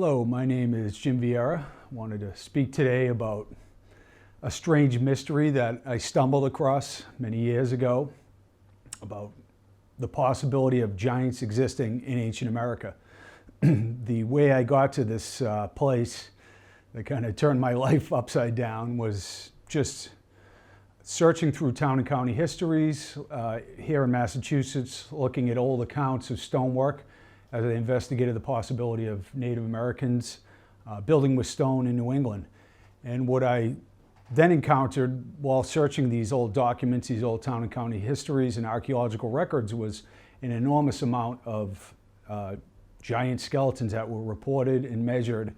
Hello, my name is Jim Vieira. I wanted to speak today about a strange mystery that I stumbled across many years ago about the possibility of giants existing in ancient America. The way I got to this place that kind of turned my life upside down was just searching through town and county histories here in Massachusetts, looking at old accounts of stonework as I investigated the possibility of Native Americans building with stone in New England. And what I then encountered while searching these old documents, these old town and county histories and archaeological records, was an enormous amount of giant skeletons that were reported and measured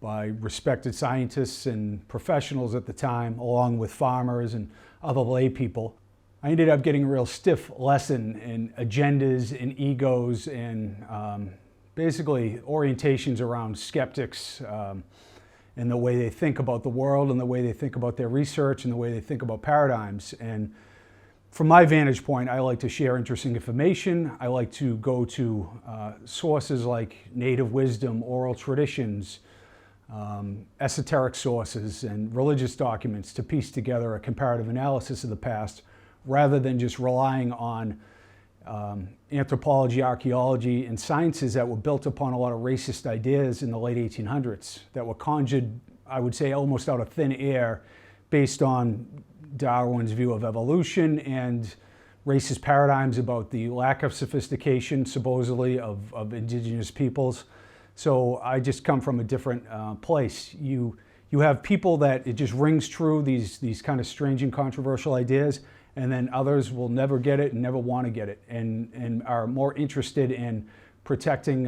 by respected scientists and professionals at the time, along with farmers and other lay people. I ended up getting a real stiff lesson in agendas and egos and basically orientations around skeptics and the way they think about the world and the way they think about their research and the way they think about paradigms. And from my vantage point, I like to share interesting information. I like to go to sources like native wisdom, oral traditions, esoteric sources, and religious documents to piece together a comparative analysis of the past, rather than just relying on anthropology, archaeology, and sciences that were built upon a lot of racist ideas in the late 1800s that were conjured, I would say, almost out of thin air based on Darwin's view of evolution and racist paradigms about the lack of sophistication, supposedly, of indigenous peoples. So I just come from a different place. You have people that it just rings true, these kind of strange and controversial ideas, and then others will never get it and never want to get it and are more interested in protecting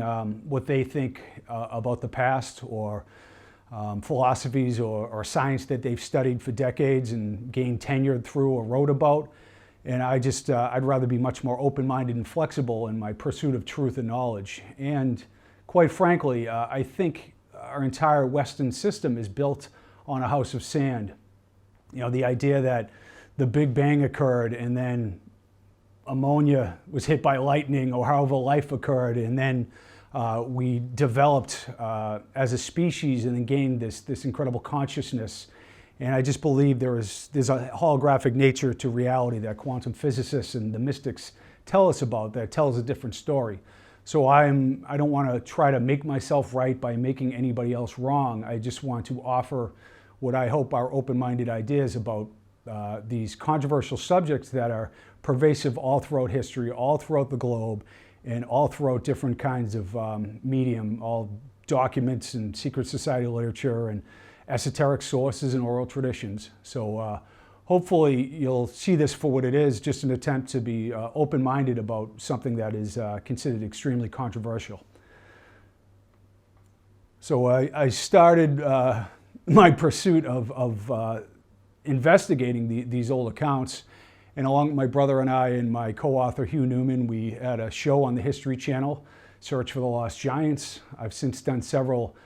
what they think about the past or philosophies or science that they've studied for decades and gained tenure through or wrote about. And I'd rather be much more open-minded and flexible in my pursuit of truth and knowledge. And quite frankly, I think our entire Western system is built on a house of sand. You know, the idea that the Big Bang occurred and then ammonia was hit by lightning or however life occurred, and then we developed as a species and then gained this incredible consciousness. And I just believe there's a holographic nature to reality that quantum physicists and the mystics tell us about that tells a different story. So I don't want to try to make myself right by making anybody else wrong. I just want to offer what I hope are open-minded ideas about these controversial subjects that are pervasive all throughout history, all throughout the globe, and all throughout different kinds of medium, all documents and secret society literature and esoteric sources and oral traditions. So hopefully you'll see this for what it is, just an attempt to be open-minded about something that is considered extremely controversial. So I started my pursuit of investigating these old accounts, and along with my brother and I and my co-author Hugh Newman, we had a show on the History Channel, Search for the Lost Giants. I've since done several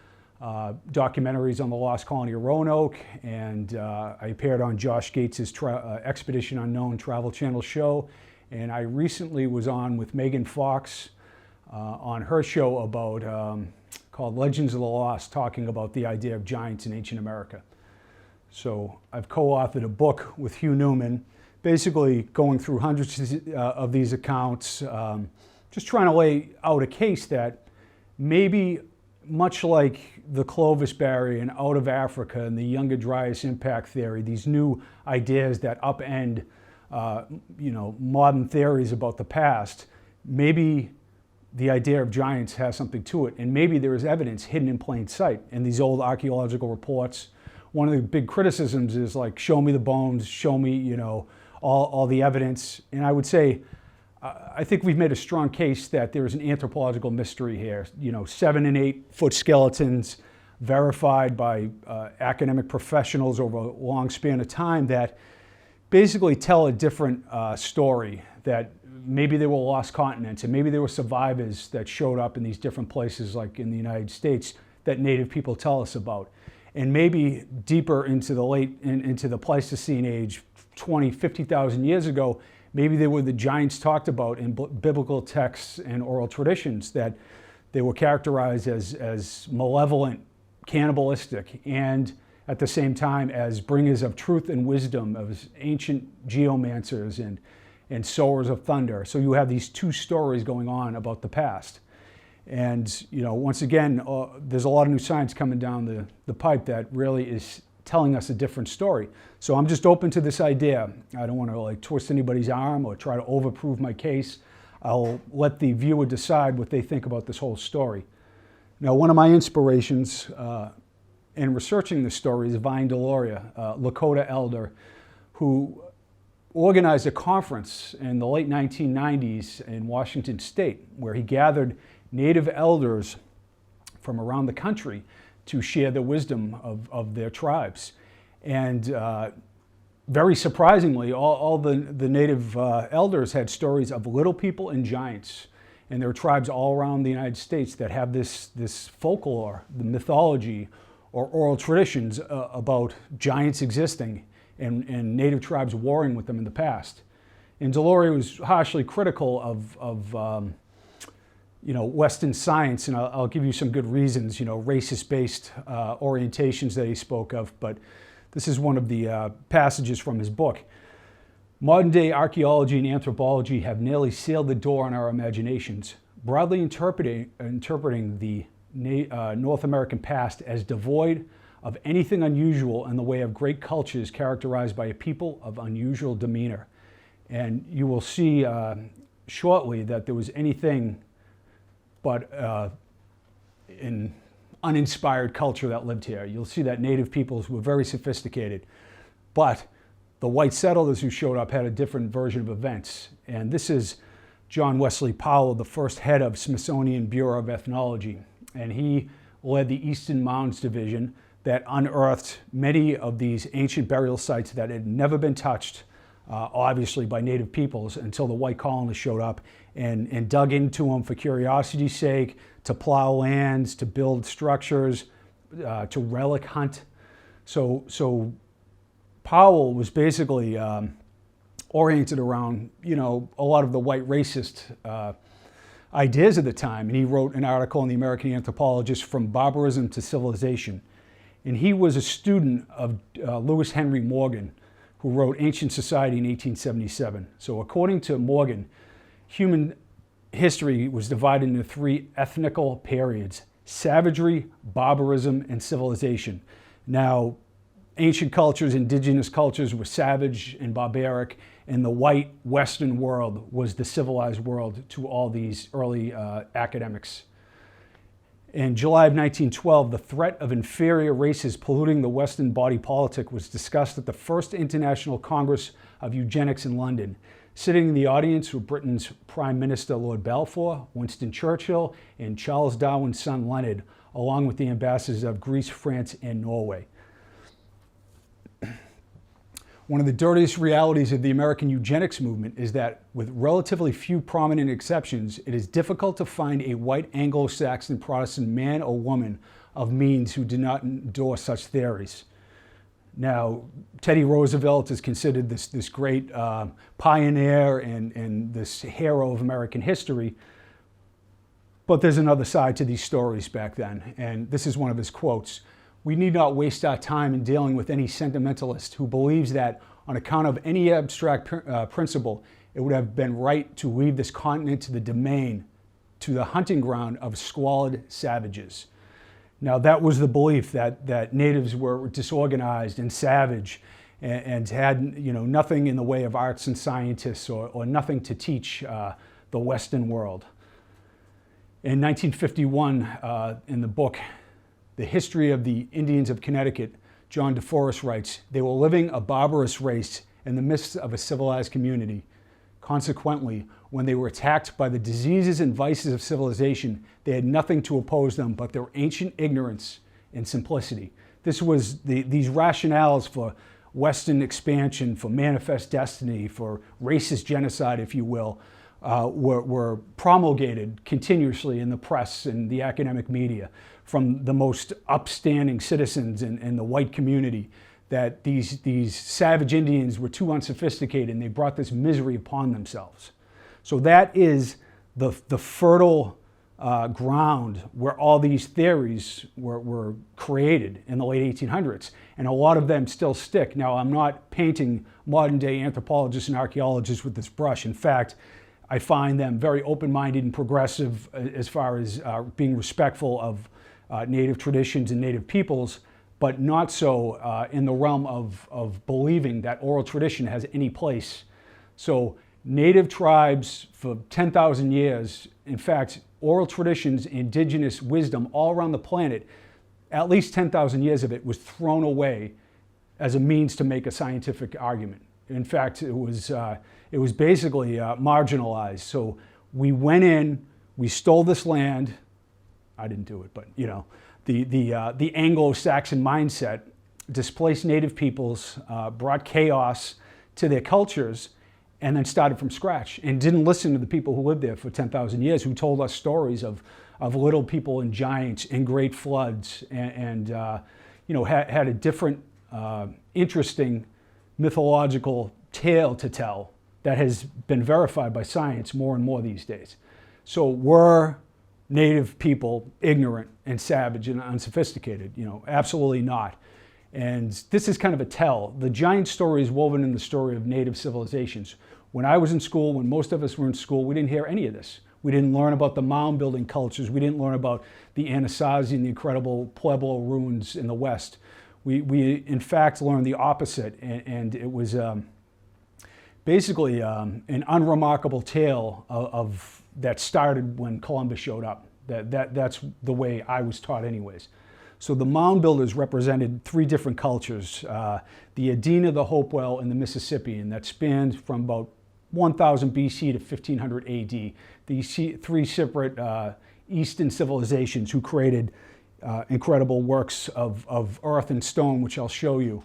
documentaries on the Lost Colony of Roanoke, and I appeared on Josh Gates's Expedition Unknown Travel Channel show, and I recently was on with Megan Fox on her show about called Legends of the Lost, talking about the idea of giants in ancient America. So I've co-authored a book with Hugh Newman, basically going through hundreds of these accounts, just trying to lay out a case that maybe, much like the Clovis Barrier and out of Africa and the Younger Dryas impact theory, these new ideas that upend modern theories about the past, maybe the idea of giants has something to it, and maybe there is evidence hidden in plain sight in these old archaeological reports. One of the big criticisms is like, show me the bones, show me, all the evidence. And I would say, I think we've made a strong case that there is an anthropological mystery here. 7 and 8 foot skeletons verified by academic professionals over a long span of time that basically tell a different story, that maybe there were lost continents and maybe there were survivors that showed up in these different places like in the United States that native people tell us about. And maybe deeper into the Pleistocene age, 20, 50,000 years ago, maybe they were the giants talked about in biblical texts and oral traditions that They were characterized as malevolent, cannibalistic, and at the same time as bringers of truth and wisdom, as ancient geomancers and sowers of thunder. So you have these two stories going on about the past. And once again, there's a lot of new science coming down the pipe that really is telling us a different story. So I'm just open to this idea. I don't want to twist anybody's arm or try to overprove my case. I'll let the viewer decide what they think about this whole story. Now, one of my inspirations in researching this story is Vine Deloria, Lakota elder, who organized a conference in the late 1990s in Washington State, where he gathered Native elders from around the country to share the wisdom of their tribes. And very surprisingly, all the Native elders had stories of little people and giants. And there are tribes all around the United States that have this folklore, the mythology, or oral traditions about giants existing and Native tribes warring with them in the past. And Deloria was harshly critical of Western science, and I'll give you some good reasons, racist-based orientations that he spoke of, but this is one of the passages from his book. Modern-day archaeology and anthropology have nearly sealed the door on our imaginations, broadly interpreting the North American past as devoid of anything unusual in the way of great cultures characterized by a people of unusual demeanor. And you will see shortly that there was anything but an uninspired culture that lived here. You'll see that Native peoples were very sophisticated, but the white settlers who showed up had a different version of events. And this is John Wesley Powell, the first head of Smithsonian Bureau of Ethnology. And he led the Eastern Mounds Division that unearthed many of these ancient burial sites that had never been touched, obviously by Native peoples, until the white colonists showed up and dug into them for curiosity's sake, to plow lands, to build structures, to relic hunt. So Powell was basically oriented around, a lot of the white racist ideas at the time. And he wrote an article in the American Anthropologist, From Barbarism to Civilization. And he was a student of Lewis Henry Morgan, who wrote Ancient Society in 1877. So according to Morgan, human history was divided into three ethnical periods: savagery, barbarism, and civilization. Now, ancient cultures, indigenous cultures were savage and barbaric, and the white Western world was the civilized world to all these early academics. In July of 1912, the threat of inferior races polluting the Western body politic was discussed at the First International Congress of Eugenics in London. Sitting in the audience were Britain's Prime Minister Lord Balfour, Winston Churchill, and Charles Darwin's son Leonard, along with the ambassadors of Greece, France, and Norway. One of the dirtiest realities of the American eugenics movement is that, with relatively few prominent exceptions, it is difficult to find a white Anglo-Saxon Protestant man or woman of means who did not endorse such theories. Now, Teddy Roosevelt is considered this great pioneer and this hero of American history, but there's another side to these stories back then, and this is one of his quotes. "We need not waste our time in dealing with any sentimentalist who believes that, on account of any abstract principle, it would have been right to leave this continent to the domain, to the hunting ground of squalid savages." Now, that was the belief that natives were disorganized and savage and had nothing in the way of arts and scientists or nothing to teach the Western world. In 1951, in the book The History of the Indians of Connecticut, John DeForest writes, "They were living a barbarous race in the midst of a civilized community. Consequently, when they were attacked by the diseases and vices of civilization, they had nothing to oppose them but their ancient ignorance and simplicity." This was these rationales for Western expansion, for manifest destiny, for racist genocide, if you will, were promulgated continuously in the press and the academic media from the most upstanding citizens in the white community, that these savage Indians were too unsophisticated and they brought this misery upon themselves. So that is the fertile ground where all these theories were created in the late 1800s, and a lot of them still stick. Now, I'm not painting modern day anthropologists and archaeologists with this brush. In fact, I find them very open-minded and progressive as far as being respectful of native traditions and native peoples, but not so in the realm of believing that oral tradition has any place. So native tribes for 10,000 years, in fact, oral traditions, indigenous wisdom all around the planet, at least 10,000 years of it was thrown away as a means to make a scientific argument. In fact, it was basically marginalized. So we went in, we stole this land. I didn't do it, but you know, the Anglo-Saxon mindset displaced native peoples, brought chaos to their cultures, and then started from scratch and didn't listen to the people who lived there for 10,000 years, who told us stories of little people and giants and great floods, and you know, had a different, interesting mythological tale to tell that has been verified by science more and more these days. So were native people ignorant and savage and unsophisticated? You know, absolutely not. And this is kind of a tell. The giant story is woven in the story of native civilizations. When I was in school, when most of us were in school, we didn't hear any of this. We didn't learn about the mound building cultures. We didn't learn about the Anasazi and the incredible Pueblo ruins in the West. We in fact learned the opposite, and it was basically an unremarkable tale of that started when Columbus showed up. That's the way I was taught anyways. So the mound builders represented three different cultures, the Adena, the Hopewell, and the Mississippian, that spanned from about 1000 BC to 1500 AD. These three separate Eastern civilizations who created incredible works of earth and stone, which I'll show you.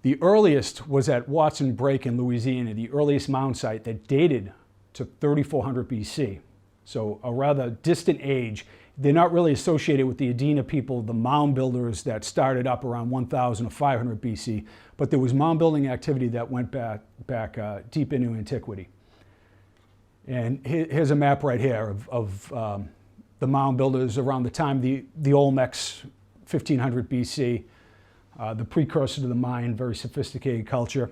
The earliest was at Watson Break in Louisiana, the earliest mound site that dated to 3400 BC. So a rather distant age. They're not really associated with the Adena people, the mound builders that started up around 1500 BC, but there was mound building activity that went back deep into antiquity. And here's a map right here of the mound builders around the time the Olmecs, 1500 BC, the precursor to the Mayan, very sophisticated culture.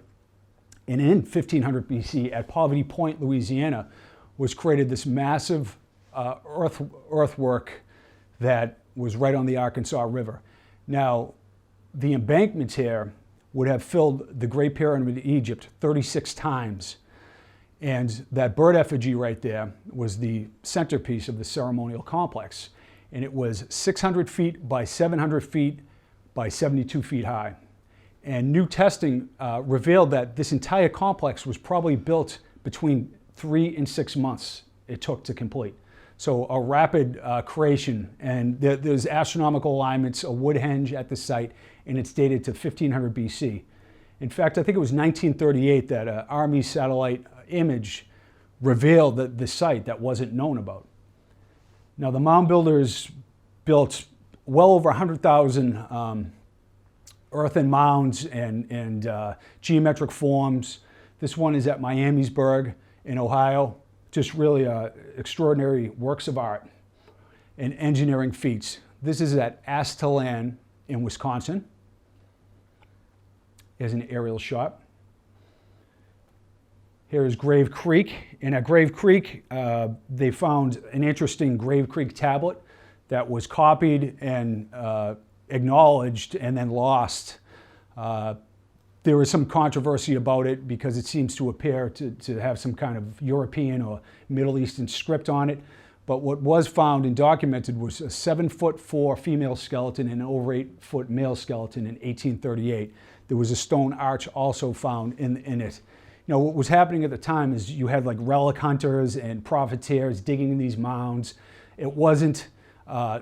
And in 1500 BC, at Poverty Point, Louisiana, was created this massive earthwork that was right on the Arkansas River. Now, the embankments here would have filled the Great Pyramid of Egypt 36 times. And that bird effigy right there was the centerpiece of the ceremonial complex. And it was 600 feet by 700 feet by 72 feet high. And new testing revealed that this entire complex was probably built between 3 and 6 months it took to complete. So a rapid creation, and there's astronomical alignments, a wood henge at the site, and it's dated to 1500 BC. In fact, I think it was 1938 that an Army satellite image revealed the site that wasn't known about. Now, the mound builders built well over 100,000 earthen mounds and geometric forms. This one is at Miamisburg in Ohio. Just really extraordinary works of art and engineering feats. This is at Aztalan in Wisconsin. Here's an aerial shot. Here is Grave Creek. And at Grave Creek, they found an interesting Grave Creek tablet that was copied and acknowledged and then lost. There was some controversy about it because it seems to appear to have some kind of European or Middle Eastern script on it. But what was found and documented was a 7'4" female skeleton and an over 8-foot male skeleton in 1838. There was a stone arch also found in it. You know, what was happening at the time is you had like relic hunters and profiteers digging in these mounds. It wasn't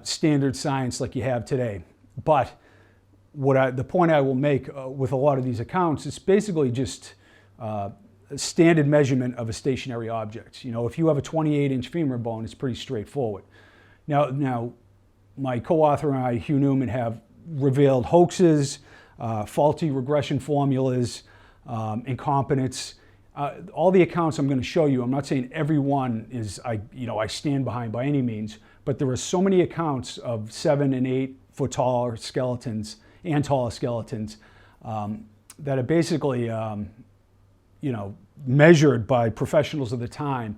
standard science like you have today. But the point I will make with a lot of these accounts is basically just a standard measurement of a stationary object. You know, if you have a 28-inch femur bone, it's pretty straightforward. Now, my co-author and I, Hugh Newman, have revealed hoaxes, faulty regression formulas, incompetence. All the accounts I'm going to show you, I'm not saying every one is I stand behind by any means, but there are so many accounts of 7 and 8 foot taller skeletons and taller skeletons that are basically measured by professionals of the time,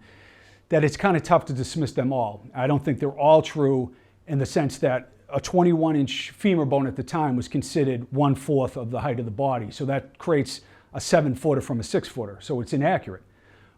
that it's kind of tough to dismiss them all. I don't think they're all true in the sense that a 21-inch femur bone at the time was considered 1/4 of the height of the body. So that creates a 7-footer from a 6-footer. So it's inaccurate.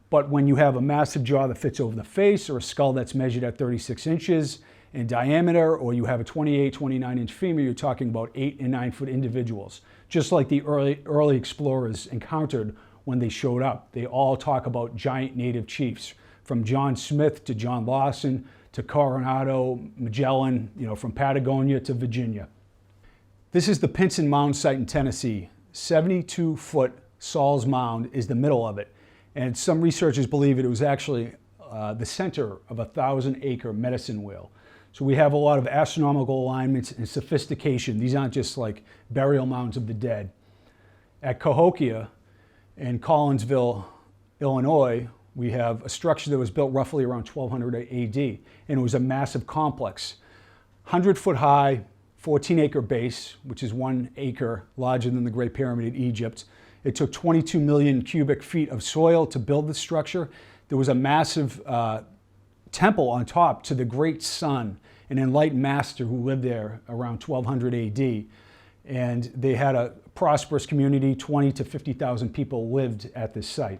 But when you have a massive jaw that fits over the face, or a skull that's measured at 36 inches in diameter, or you have a 28, 29-inch femur, you're talking about 8 and 9 foot individuals. Just like the early explorers encountered when they showed up. They all talk about giant native chiefs, from John Smith to John Lawson to Coronado, Magellan, from Patagonia to Virginia. This is the Pinson Mound site in Tennessee. 72-foot Saul's Mound is the middle of it. And some researchers believe it was actually the center of a 1,000-acre medicine wheel. So we have a lot of astronomical alignments and sophistication. These aren't just like burial mounds of the dead. At Cahokia in Collinsville, Illinois, we have a structure that was built roughly around 1200 AD, and it was a massive complex. 100-foot high, 14-acre base, which is 1 acre larger than the Great Pyramid in Egypt. It took 22 million cubic feet of soil to build the structure. There was a massive temple on top to the great sun, an enlightened master who lived there around 1200 AD. And they had a prosperous community. 20 to 50,000 people lived at this site.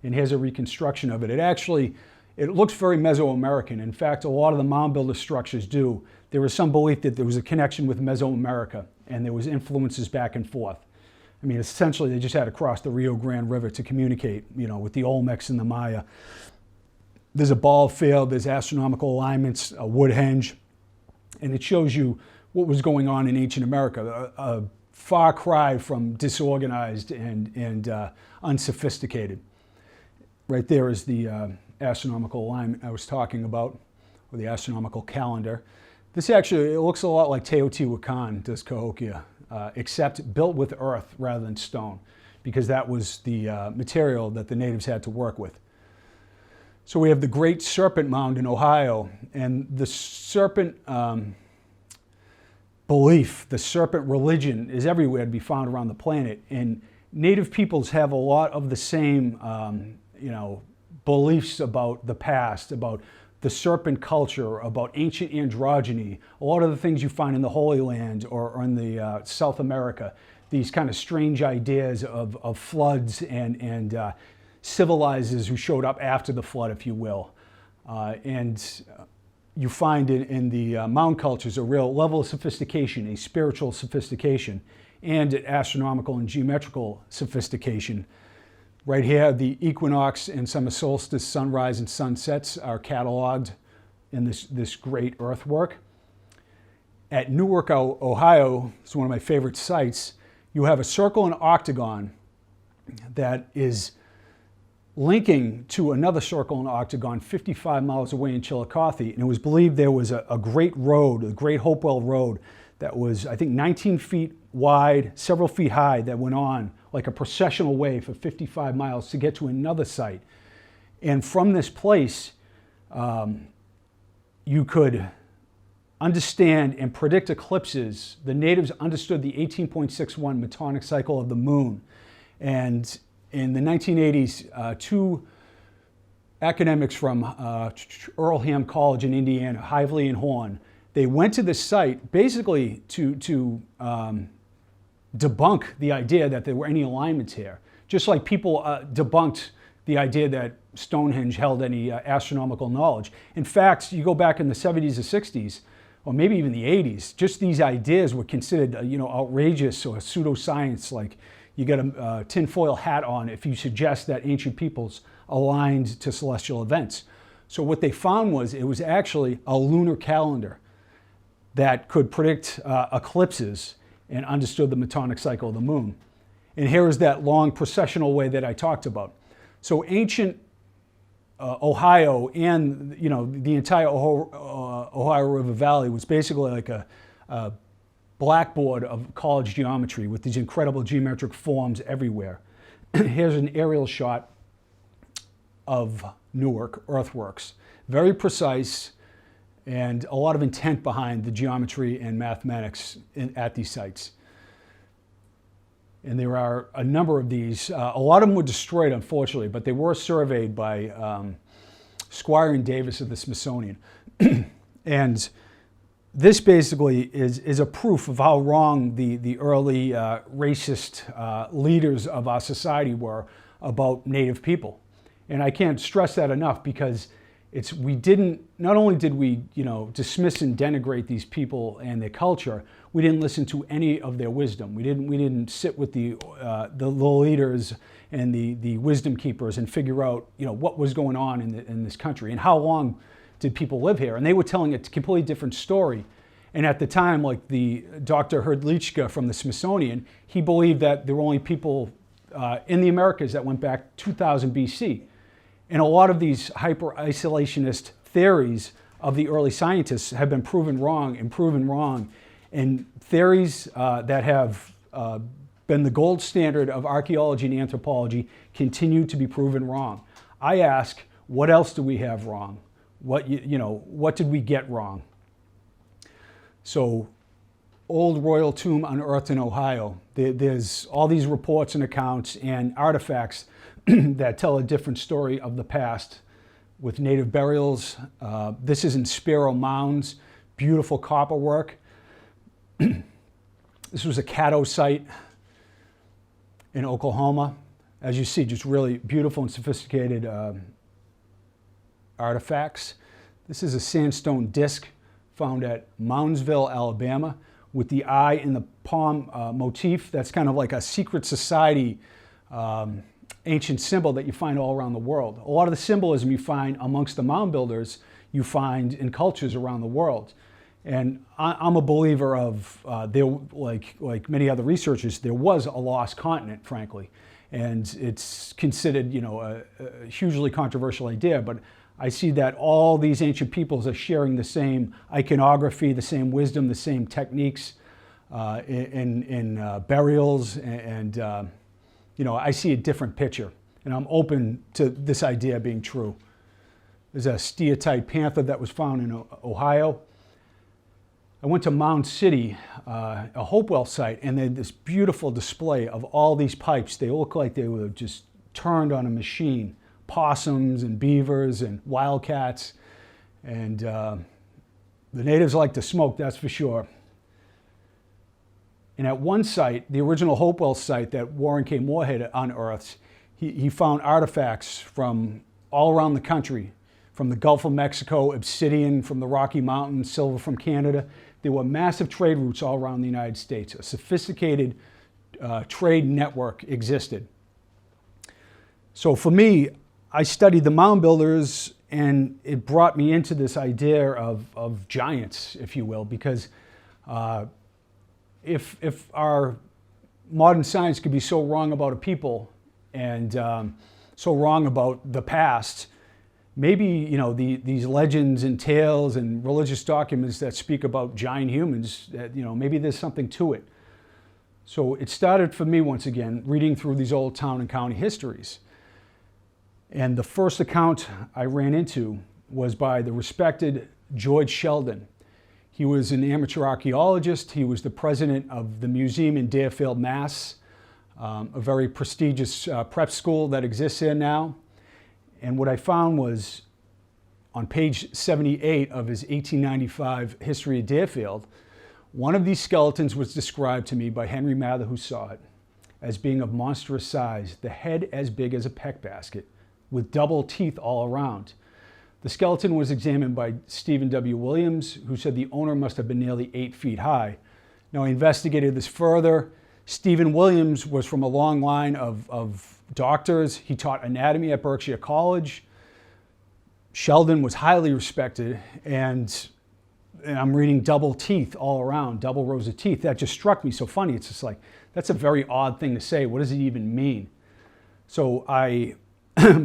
And here's a reconstruction of it. It looks very Mesoamerican. In fact, a lot of the mound builder structures do. There was some belief that there was a connection with Mesoamerica, and there was influences back and forth. I mean, essentially, they just had to cross the Rio Grande River to communicate, with the Olmecs and the Maya. There's a ball field, there's astronomical alignments, a wood henge, and it shows you what was going on in ancient America, a far cry from disorganized and unsophisticated. Right there is the astronomical alignment I was talking about, or the astronomical calendar. This actually, it looks a lot like Teotihuacan does Cahokia, except built with earth rather than stone, because that was the material that the natives had to work with. So we have the Great Serpent Mound in Ohio, and the serpent belief, the serpent religion is everywhere to be found around the planet, and native peoples have a lot of the same beliefs about the past, about the serpent culture, about ancient androgyny, a lot of the things you find in the Holy Land or in the South America, these kind of strange ideas of floods and civilizers who showed up after the flood, if you will. And you find in the mound cultures a real level of sophistication, a spiritual sophistication, and an astronomical and geometrical sophistication. Right here, the equinox and summer solstice, sunrise and sunsets are cataloged in this great earthwork. At Newark, Ohio, it's one of my favorite sites, you have a circle and octagon that is linking to another circle and octagon 55 miles away in Chillicothe. And it was believed there was a great road, a great Hopewell Road, that was, I think, 19 feet wide, several feet high, that went on like a processional way for 55 miles to get to another site. And from this place, you could understand and predict eclipses. The natives understood the 18.61 metonic cycle of the moon. And in the 1980s, two academics from Earlham College in Indiana, Hively and Horn, they went to this site basically to debunk the idea that there were any alignments here. Just like people debunked the idea that Stonehenge held any astronomical knowledge. In fact, you go back in the 70s or 60s, or maybe even the 80s, just these ideas were considered outrageous or pseudoscience, like you get a tinfoil hat on if you suggest that ancient peoples aligned to celestial events. So what they found was it was actually a lunar calendar that could predict eclipses and understood the metonic cycle of the moon. And here is that long processional way that I talked about. So ancient Ohio and the entire Ohio River Valley was basically like a blackboard of college geometry with these incredible geometric forms everywhere. Here's an aerial shot of Newark earthworks. Very precise, and a lot of intent behind the geometry and mathematics at these sites. And there are a number of these. A lot of them were destroyed, unfortunately, but they were surveyed by Squire and Davis of the Smithsonian. And this basically is a proof of how wrong the early racist leaders of our society were about Native people. And I can't stress that enough, because not only did we dismiss and denigrate these people and their culture, we didn't listen to any of their wisdom. We didn't sit with the leaders and the wisdom keepers and figure out what was going on in this country and how long did people live here. And they were telling a completely different story. And at the time, like the Dr. Hrdlicka from the Smithsonian, he believed that there were only people in the Americas that went back 2000 BC. And a lot of these hyper-isolationist theories of the early scientists have been proven wrong and proven wrong. And theories that have been the gold standard of archaeology and anthropology continue to be proven wrong. I ask, what else do we have wrong? What did we get wrong? So, Old Royal Tomb unearthed in Ohio. There's all these reports and accounts and artifacts that tell a different story of the past with native burials. This is in Sparrow Mounds, beautiful copper work. This was a Caddo site in Oklahoma. As you see, just really beautiful and sophisticated artifacts. This is a sandstone disc found at Moundsville, Alabama, with the eye in the palm motif. That's kind of like a secret society ancient symbol that you find all around the world. A lot of the symbolism you find amongst the mound builders, you find in cultures around the world. And I'm a believer of, like many other researchers, there was a lost continent, frankly. And it's considered, a hugely controversial idea, but I see that all these ancient peoples are sharing the same iconography, the same wisdom, the same techniques in burials, and I see a different picture, and I'm open to this idea being true. There's a steatite panther that was found in Ohio. I went to Mound City, a Hopewell site, and they had this beautiful display of all these pipes. They look like they were just turned on a machine. Possums and beavers and wildcats, and the natives like to smoke, that's for sure. And at one site, the original Hopewell site that Warren K. Moorhead unearthed, he found artifacts from all around the country, from the Gulf of Mexico, obsidian from the Rocky Mountains, silver from Canada. There were massive trade routes all around the United States. A sophisticated trade network existed. So for me, I studied the mound builders, and it brought me into this idea of giants, if you will, because if our modern science could be so wrong about a people and so wrong about the past, maybe these legends and tales and religious documents that speak about giant humans, that maybe there's something to it. So it started for me, once again, reading through these old town and county histories. And the first account I ran into was by the respected George Sheldon. He was an amateur archaeologist. He was the president of the museum in Deerfield, Mass., a very prestigious prep school that exists there now. And what I found was, on page 78 of his 1895 History of Deerfield, one of these skeletons was described to me by Henry Mather, who saw it, as being of monstrous size, the head as big as a peck basket, with double teeth all around. The skeleton was examined by Stephen W. Williams, who said the owner must have been nearly 8 feet high. Now, I investigated this further. Stephen Williams was from a long line of doctors. He taught anatomy at Berkshire College. Sheldon was highly respected, and I'm reading double teeth all around, double rows of teeth. That just struck me so funny. It's just like, that's a very odd thing to say. What does it even mean? So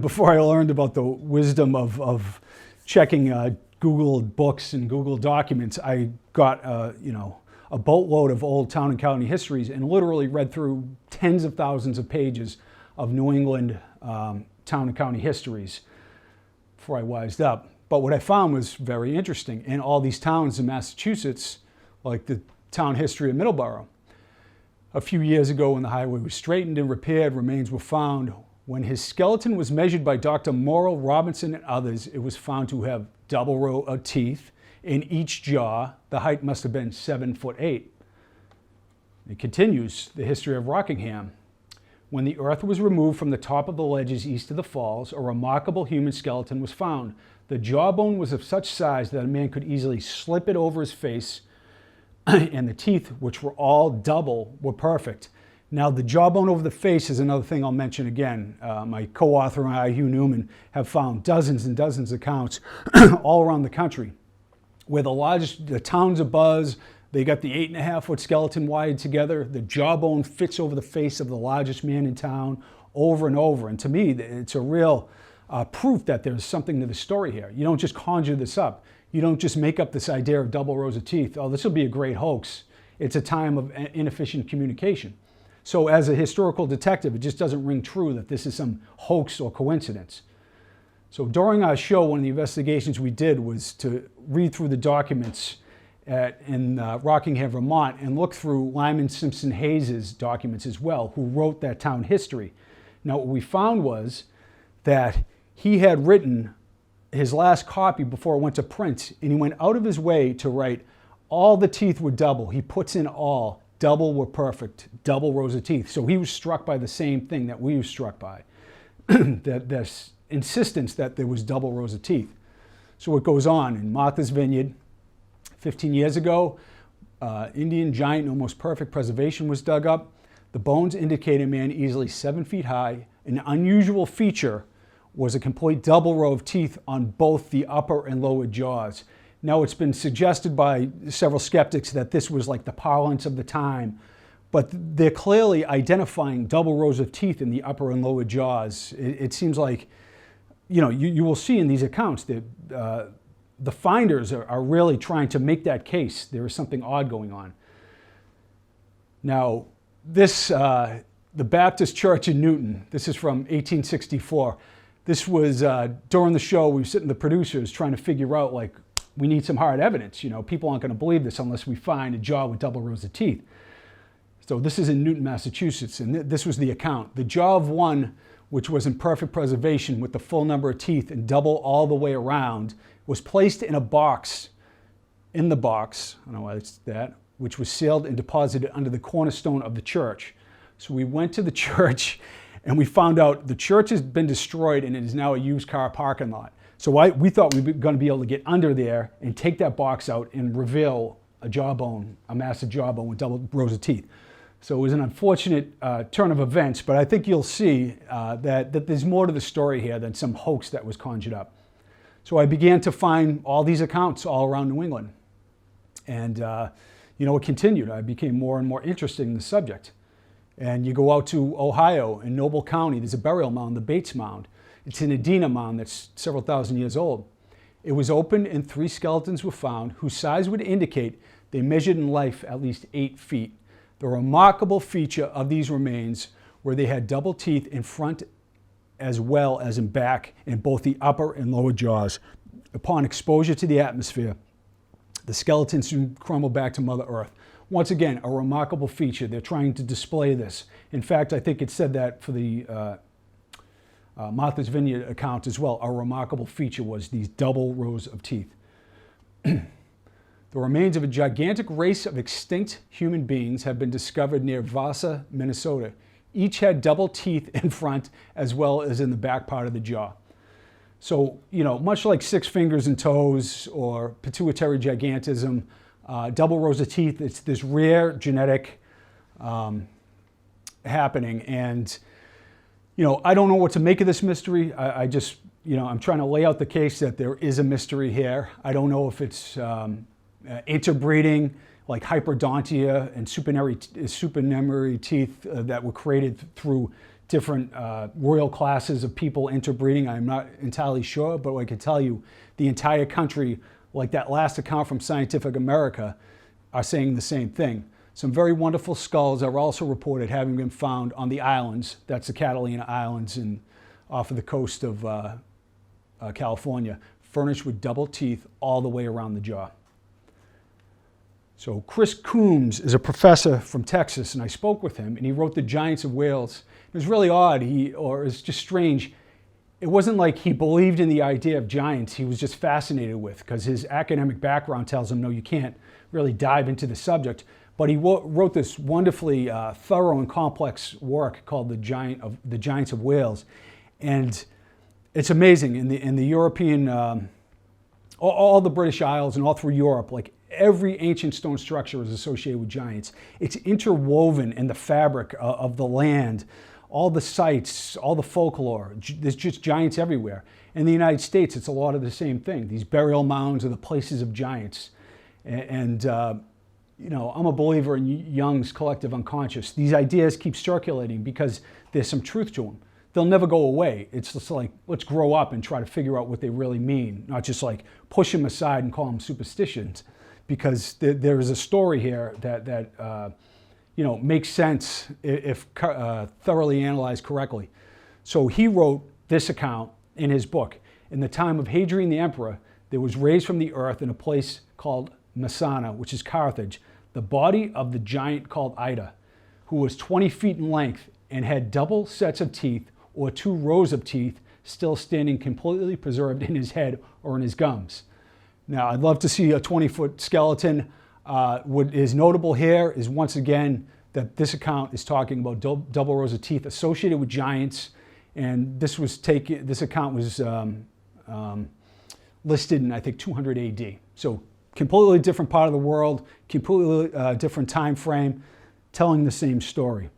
before I learned about the wisdom of checking Google books and Google documents, I got a boatload of old town and county histories and literally read through tens of thousands of pages of New England town and county histories before I wised up. But what I found was very interesting. In all these towns in Massachusetts, like the town history of Middleborough, a few years ago when the highway was straightened and repaired, remains were found. When his skeleton was measured by Dr. Morrill, Robinson, and others, it was found to have double row of teeth in each jaw. The height must have been 7'8". It continues, the history of Rockingham. When the earth was removed from the top of the ledges east of the falls, a remarkable human skeleton was found. The jawbone was of such size that a man could easily slip it over his face, and the teeth, which were all double, were perfect. Now, the jawbone over the face is another thing I'll mention again. My co-author and I, Hugh Newman, have found dozens and dozens of accounts all around the country where the towns are buzz. They got the 8.5-foot skeleton wired together. The jawbone fits over the face of the largest man in town over and over. And to me, it's a real proof that there's something to the story here. You don't just conjure this up. You don't just make up this idea of double rows of teeth. Oh, this will be a great hoax. It's a time of inefficient communication. So as a historical detective, it just doesn't ring true that this is some hoax or coincidence. So during our show, one of the investigations we did was to read through the documents in Rockingham, Vermont, and look through Lyman Simpson Hayes' documents as well, who wrote that town history. Now, what we found was that he had written his last copy before it went to print, and he went out of his way to write all the teeth were double. He puts in all, double were perfect, double rows of teeth. So he was struck by the same thing that we were struck by, that this insistence that there was double rows of teeth. So it goes on in Martha's Vineyard. 15 years ago, Indian giant, almost perfect preservation was dug up. The bones indicate a man easily 7 feet high. An unusual feature was a complete double row of teeth on both the upper and lower jaws. Now, it's been suggested by several skeptics that this was like the parlance of the time, but they're clearly identifying double rows of teeth in the upper and lower jaws. It seems like, you will see in these accounts that the finders are really trying to make that case. There is something odd going on. Now, this, the Baptist Church in Newton, this is from 1864. This was during the show, we were sitting, the producers, trying to figure out, like, we need some hard evidence. People aren't going to believe this unless we find a jaw with double rows of teeth. So this is in Newton, Massachusetts, and this was the account. The jaw of one, which was in perfect preservation with the full number of teeth and double all the way around, was placed in a box, I don't know why it's that, which was sealed and deposited under the cornerstone of the church. So we went to the church and we found out the church has been destroyed and it is now a used car parking lot. So we thought we were going to be able to get under there and take that box out and reveal a jawbone, a massive jawbone with double rows of teeth. So it was an unfortunate turn of events, but I think you'll see that there's more to the story here than some hoax that was conjured up. So I began to find all these accounts all around New England. And, it continued. I became more and more interested in the subject. And you go out to Ohio, in Noble County, there's a burial mound, the Bates Mound. It's an Edina mound that's several thousand years old. It was opened and 3 skeletons were found whose size would indicate they measured in life at least 8 feet. The remarkable feature of these remains were they had double teeth in front as well as in back in both the upper and lower jaws. Upon exposure to the atmosphere, the skeletons soon crumbled back to Mother Earth. Once again, a remarkable feature. They're trying to display this. In fact, I think it said that for the Martha's Vineyard account as well. A remarkable feature was these double rows of teeth. The remains of a gigantic race of extinct human beings have been discovered near Vaasa, Minnesota. Each had double teeth in front as well as in the back part of the jaw. So, much like 6 fingers and toes or pituitary gigantism, double rows of teeth, it's this rare genetic happening. And, I don't know what to make of this mystery. I just, I'm trying to lay out the case that there is a mystery here. I don't know if it's interbreeding, like hyperdontia and supernumerary teeth that were created through different royal classes of people interbreeding. I'm not entirely sure, but I can tell you the entire country, like that last account from Scientific America, are saying the same thing. Some very wonderful skulls are also reported having been found on the islands. That's the Catalina Islands and off of the coast of California, furnished with double teeth all the way around the jaw. So Chris Coombs is a professor from Texas, and I spoke with him, and he wrote The Giants of Wales. It was really odd, or it's just strange. It wasn't like he believed in the idea of giants he was just fascinated with, because his academic background tells him, no, you can't really dive into the subject. But he wrote this wonderfully thorough and complex work called The Giants of Wales. And it's amazing. In the European, all the British Isles and all through Europe, like every ancient stone structure is associated with giants. It's interwoven in the fabric of the land, all the sites, all the folklore. There's just giants everywhere. In the United States, it's a lot of the same thing. These burial mounds are the places of giants. And you know, I'm a believer in Jung's collective unconscious. These ideas keep circulating because there's some truth to them. They'll never go away. It's just like, let's grow up and try to figure out what they really mean, not just like push them aside and call them superstitions, because there is a story here that you know, makes sense if thoroughly analyzed correctly. So he wrote this account in his book. In the time of Hadrian the Emperor, there was raised from the earth in a place called Messana, which is Carthage, the body of the giant called Ida, who was 20 feet in length and had double sets of teeth, or 2 rows of teeth, still standing completely preserved in his head or in his gums. Now, I'd love to see a 20-foot skeleton. What is notable here is, once again, that this account is talking about double rows of teeth associated with giants, and this account was listed in, I think, 200 AD. So completely different part of the world, completely different time frame, telling the same story.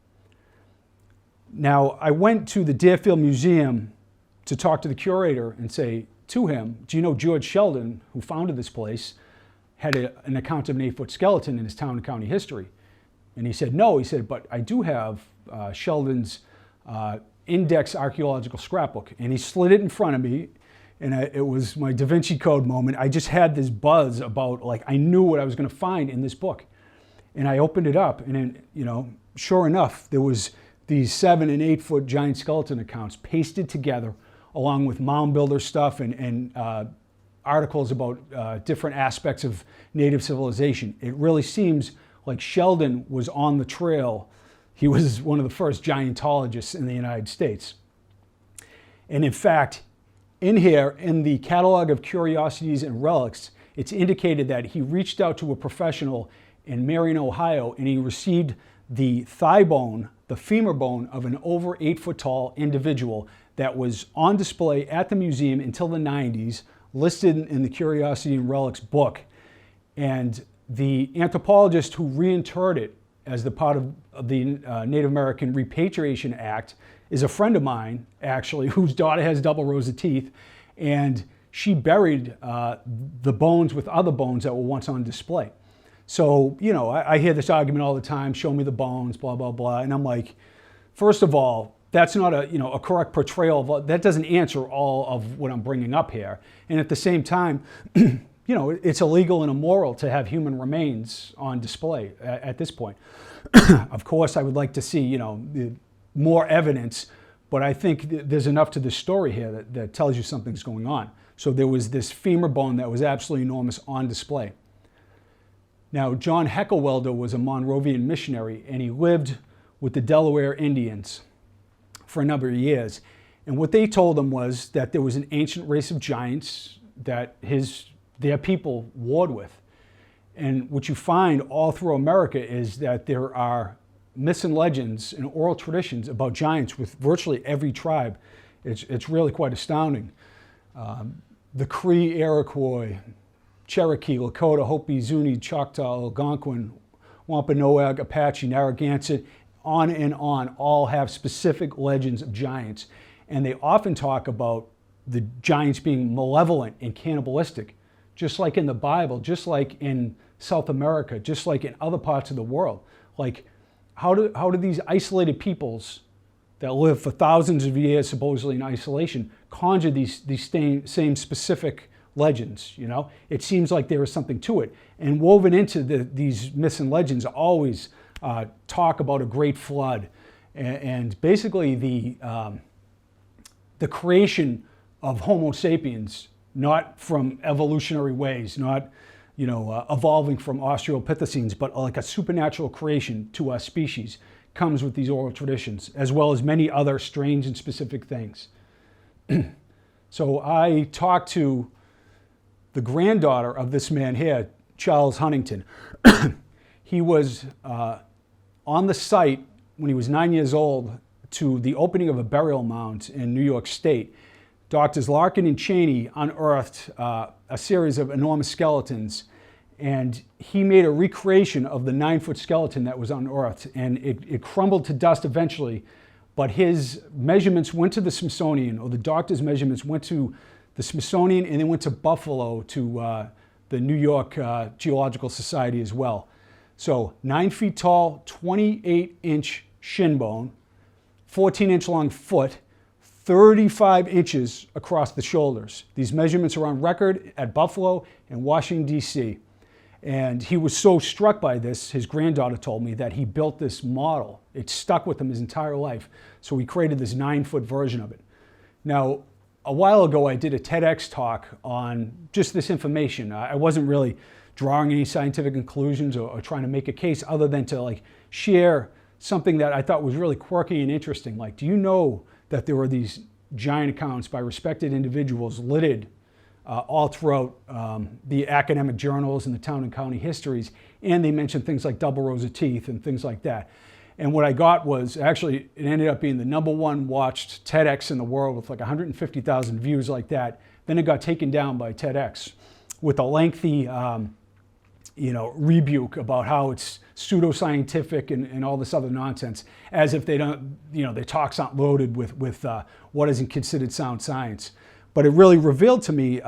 Now, I went to the Deerfield Museum to talk to the curator and say to him, do you know George Sheldon, who founded this place, had an account of an 8-foot skeleton in his town and county history? And he said, no. He said, but I do have Sheldon's index archaeological scrapbook. And he slid it in front of me, and it was my Da Vinci Code moment. I just had this buzz about, like, I knew what I was going to find in this book. And I opened it up, and then, you know, sure enough, there was these 7- and 8-foot giant skeleton accounts pasted together, along with mound builder stuff and articles about different aspects of native civilization. It really seems like Sheldon was on the trail. He was one of the first giantologists in the United States. And in fact, in here, in the catalog of curiosities and relics, it's indicated that he reached out to a professional in Marion, Ohio, and he received the thigh bone, the femur bone of an over 8-foot tall individual that was on display at the museum until the 90s, listed in the Curiosity and Relics book. And the anthropologist who reinterred it as the part of the Native American Repatriation Act is a friend of mine, actually, whose daughter has double rows of teeth, and she buried the bones with other bones that were once on display. So, you know, I hear this argument all the time, show me the bones, blah, blah, blah. And I'm like, first of all, that's not a correct portrayal of, that doesn't answer all of what I'm bringing up here. And at the same time, you know, it's illegal and immoral to have human remains on display at this point. Of course, I would like to see, you know, more evidence, but I think there's enough to this story here that tells you something's going on. So there was this femur bone that was absolutely enormous on display. Now, John Heckelwelder was a Monrovian missionary, and he lived with the Delaware Indians for a number of years. And what they told him was that there was an ancient race of giants that their people warred with. And what you find all through America is that there are myths and legends and oral traditions about giants with virtually every tribe. It's really quite astounding. The Cree, Iroquois, Cherokee, Lakota, Hopi, Zuni, Choctaw, Algonquin, Wampanoag, Apache, Narragansett, on and on, all have specific legends of giants. And they often talk about the giants being malevolent and cannibalistic, just like in the Bible, just like in South America, just like in other parts of the world. Like, how do these isolated peoples that live for thousands of years supposedly in isolation conjure these same specific legends, you know? It seems like there is something to it. And woven into these myths and legends always talk about a great flood and basically the creation of Homo sapiens, not from evolutionary ways, not evolving from Australopithecines, but like a supernatural creation to our species, comes with these oral traditions, as well as many other strange and specific things. So I talked to the granddaughter of this man here, Charles Huntington. He was on the site when he was 9 years old to the opening of a burial mound in New York State. Doctors Larkin and Cheney unearthed a series of enormous skeletons, and he made a recreation of the 9-foot skeleton that was unearthed, and it crumbled to dust eventually, but his measurements went to the Smithsonian, or the doctor's measurements went to the Smithsonian, and they went to Buffalo to the New York Geological Society as well. So 9 feet tall, 28-inch shin bone, 14-inch long foot, 35 inches across the shoulders. These measurements are on record at Buffalo and Washington, D.C. And he was so struck by this, his granddaughter told me, that he built this model. It stuck with him his entire life. So he created this 9-foot version of it. Now, a while ago, I did a TEDx talk on just this information. I wasn't really drawing any scientific conclusions or trying to make a case other than to share something that I thought was really quirky and interesting. Like, do you know that there were these giant accounts by respected individuals littered all throughout the academic journals and the town and county histories, and they mentioned things like double rows of teeth and things like that. And what I got was, actually, it ended up being the ~1 watched TEDx in the world with like 150,000 views like that. Then it got taken down by TEDx with a lengthy rebuke about how it's pseudoscientific and all this other nonsense, as if they don't, their talks aren't loaded with what isn't considered sound science. But it really revealed to me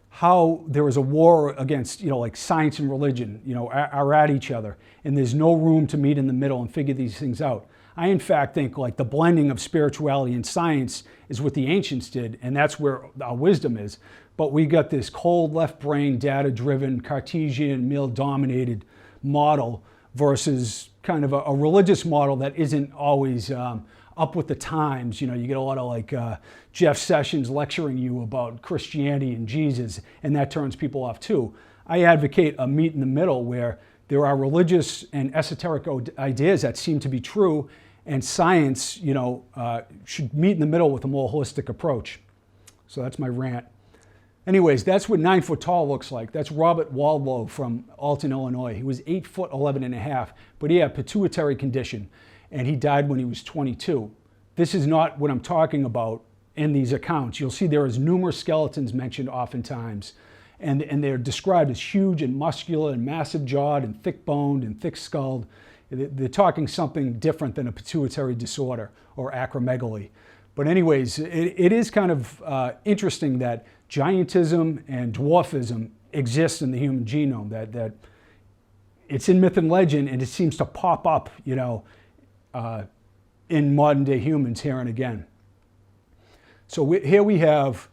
how there is a war against, like science and religion, are at each other, and there's no room to meet in the middle and figure these things out. I, in fact, think like the blending of spirituality and science is what the ancients did, and that's where our wisdom is. But we got this cold left brain, data-driven, Cartesian, male-dominated model versus kind of a religious model that isn't always up with the times. You get a lot of Jeff Sessions lecturing you about Christianity and Jesus, and that turns people off too. I advocate a meet in the middle where there are religious and esoteric ideas that seem to be true, and science, should meet in the middle with a more holistic approach. So that's my rant. Anyways, that's what 9 foot tall looks like. That's Robert Waldlow from Alton, Illinois. He was 8 foot 11 and a half, but he had a pituitary condition, and he died when he was 22. This is not what I'm talking about in these accounts. You'll see there is numerous skeletons mentioned oftentimes, and they're described as huge and muscular and massive jawed and thick boned and thick skulled. They're talking something different than a pituitary disorder or acromegaly. But anyways, it is kind of interesting that giantism and dwarfism exist in the human genome, that it's in myth and legend, and it seems to pop up, in modern day humans here and again. So here we have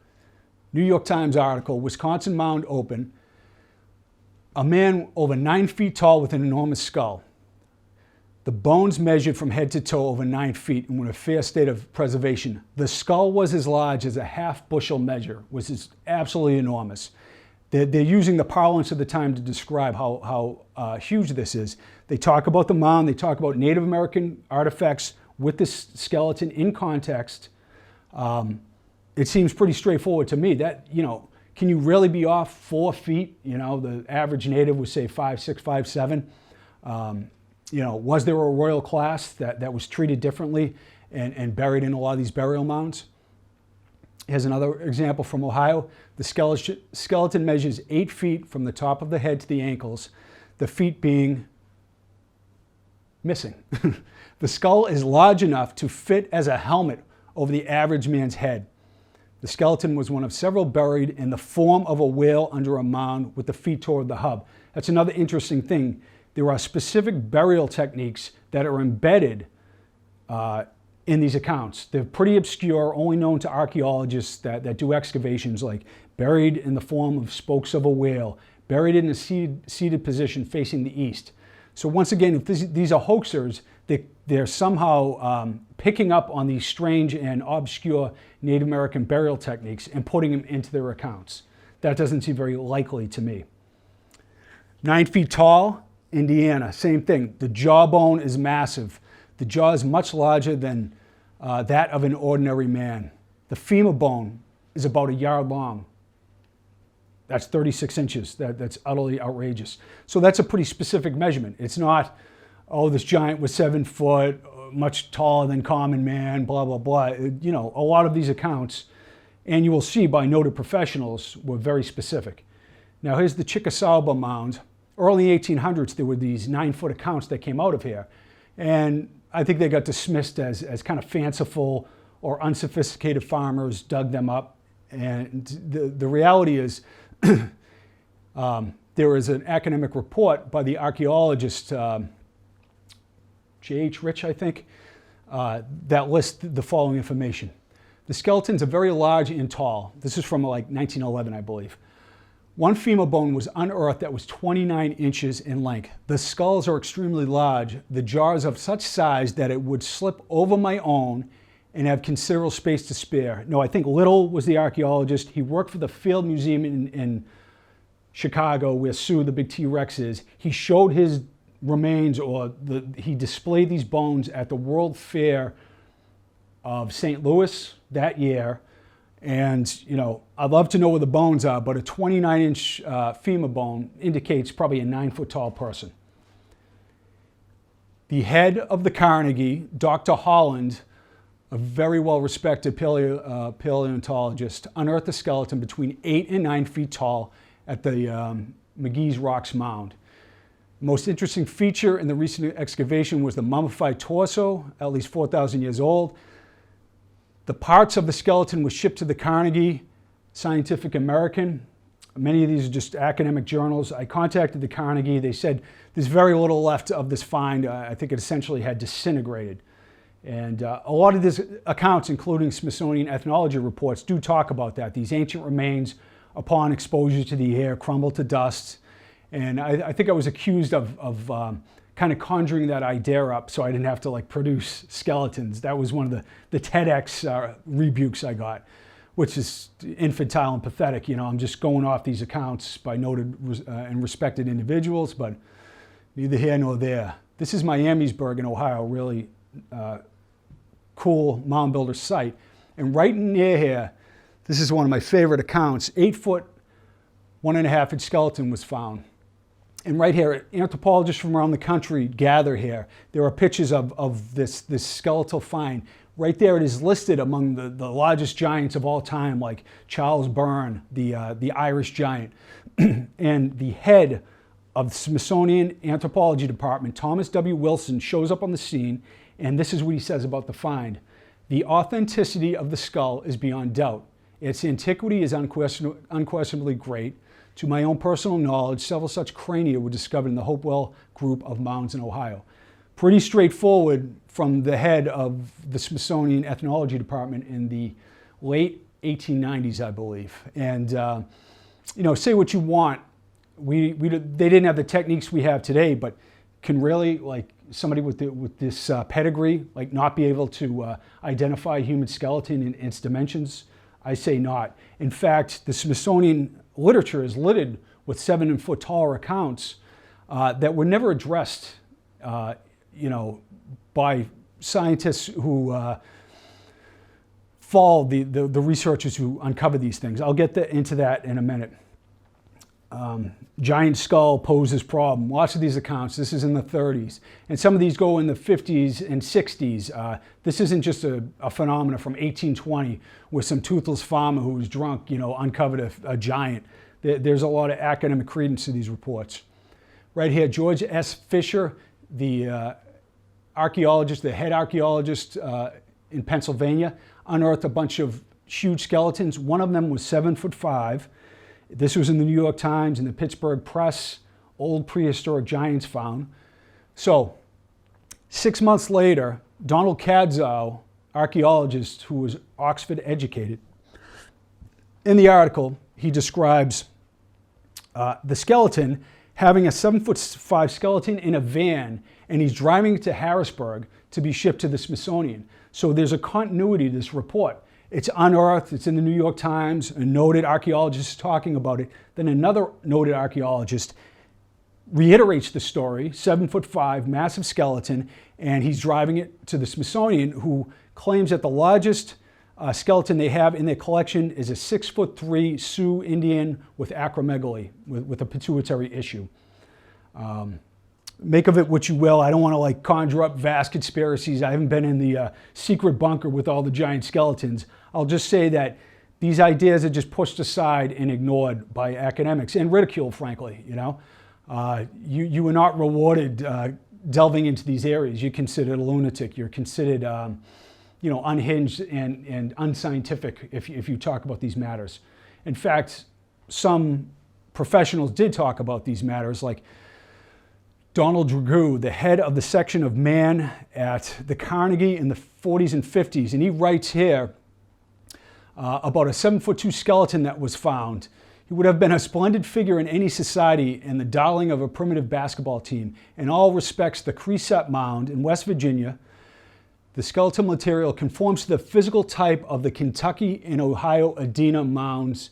New York Times article, Wisconsin mound open, a man over 9 feet tall with an enormous skull. The bones measured from head to toe over 9 feet and were in a fair state of preservation. The skull was as large as a half-bushel measure, which is absolutely enormous. They're using the parlance of the time to describe how huge this is. They talk about the mound, they talk about Native American artifacts with this skeleton in context. It seems pretty straightforward to me. That, can you really be off 4 feet? The average native would say 5'6", 5'7". Was there a royal class that was treated differently and buried in a lot of these burial mounds? Here's another example from Ohio. The skeleton measures 8 feet from the top of the head to the ankles, the feet being missing. The skull is large enough to fit as a helmet over the average man's head. The skeleton was one of several buried in the form of a whale under a mound with the feet toward the hub. That's another interesting thing. There are specific burial techniques that are embedded in these accounts. They're pretty obscure, only known to archaeologists that do excavations, like buried in the form of spokes of a whale, buried in a seated position facing the east. So once again, if these are hoaxers, they're somehow picking up on these strange and obscure Native American burial techniques and putting them into their accounts. That doesn't seem very likely to me. 9 feet tall, Indiana, same thing. The jawbone is massive. The jaw is much larger than that of an ordinary man. The femur bone is about a yard long. That's 36 inches. That's utterly outrageous. So that's a pretty specific measurement. It's not, oh, this giant was 7 foot, much taller than common man, blah, blah, blah. You know, a lot of these accounts, and you will see by noted professionals, were very specific. Now here's the Chickasaw mound. Early 1800s, there were these 9-foot accounts that came out of here. And I think they got dismissed as kind of fanciful or unsophisticated farmers dug them up. And the reality is, there is an academic report by the archaeologist, J.H. Rich, I think, that lists the following information. The skeletons are very large and tall. This is from like 1911, I believe. One femur bone was unearthed that was 29 inches in length. The skulls are extremely large. The jaw is of such size that it would slip over my own and have considerable space to spare. No, I think Little was the archaeologist. He worked for the Field Museum in Chicago, where Sue, the big T-Rex, is. He showed his remains, or he displayed these bones at the World Fair of St. Louis that year. And, you know, I'd love to know where the bones are, but a 29-inch femur bone indicates probably a 9-foot tall person. The head of the Carnegie, Dr. Holland, a very well-respected paleontologist, unearthed a skeleton between 8 and 9 feet tall at the McGee's Rocks Mound. The most interesting feature in the recent excavation was the mummified torso, at least 4,000 years old. The parts of the skeleton were shipped to the Carnegie, Scientific American. Many of these are just academic journals. I contacted the Carnegie. They said there's very little left of this find. I think it essentially had disintegrated. And a lot of these accounts, including Smithsonian ethnology reports, do talk about that. These ancient remains, upon exposure to the air, crumble to dust. And I think I was accused of kind of conjuring that idea up so I didn't have to like produce skeletons. That was one of the TEDx rebukes I got, which is infantile and pathetic. You know, I'm just going off these accounts by noted and respected individuals, but neither here nor there. This is Miamisburg in Ohio, really cool mound builder site. And right near here, this is one of my favorite accounts, 8-foot, 1.5-inch skeleton was found. And right here, anthropologists from around the country gather here. There are pictures of this skeletal find. Right there it is listed among the largest giants of all time, like Charles Byrne, the Irish giant. And the head of the Smithsonian Anthropology Department, Thomas W. Wilson, shows up on the scene, and this is what he says about the find. The authenticity of the skull is beyond doubt. Its antiquity is unquestionably great. To my own personal knowledge, several such crania were discovered in the Hopewell group of mounds in Ohio. Pretty straightforward from the head of the Smithsonian Ethnology Department in the late 1890s, I believe. And, you know, say what you want. They didn't have the techniques we have today, but can really, like, somebody with this pedigree, like, not be able to identify a human skeleton in its dimensions? I say not. In fact, the Smithsonian literature is littered with 7-foot taller accounts that were never addressed, you know, by scientists who follow the researchers who uncover these things. I'll get into that in a minute. Giant skull poses problem. Lots of these accounts. This is in the 30s. And some of these go in the 50s and 60s. This isn't just a phenomenon from 1820 where some toothless farmer who was drunk, you know, uncovered a giant. There's a lot of academic credence to these reports. Right here, George S. Fisher, the archaeologist, the head archaeologist in Pennsylvania, unearthed a bunch of huge skeletons. One of them was 7'5". This was in the New York Times and the Pittsburgh Press, old prehistoric giants found. So 6 months later, Donald Cadzow, archaeologist who was Oxford educated, in the article, he describes the skeleton having a 7'5" skeleton in a van, and he's driving it to Harrisburg to be shipped to the Smithsonian. So there's a continuity to this report. It's unearthed, it's in the New York Times, a noted archaeologist is talking about it. Then another noted archaeologist reiterates the story, 7'5", massive skeleton, and he's driving it to the Smithsonian, who claims that the largest skeleton they have in their collection is a 6'3" Sioux Indian with acromegaly, with a pituitary issue. Make of it what you will. I don't want to like conjure up vast conspiracies. I haven't been in the secret bunker with all the giant skeletons. I'll just say that these ideas are just pushed aside and ignored by academics and ridiculed, frankly. You know, you are not rewarded delving into these areas. You're considered a lunatic. You're considered, unhinged and unscientific if you talk about these matters. In fact, some professionals did talk about these matters, like Donald Dragoo, the head of the section of man at the Carnegie in the 40s and 50s, and he writes here about a 7'2" skeleton that was found. He would have been a splendid figure in any society and the darling of a primitive basketball team. In all respects, the Cresap Mound in West Virginia, the skeletal material conforms to the physical type of the Kentucky and Ohio Adena mounds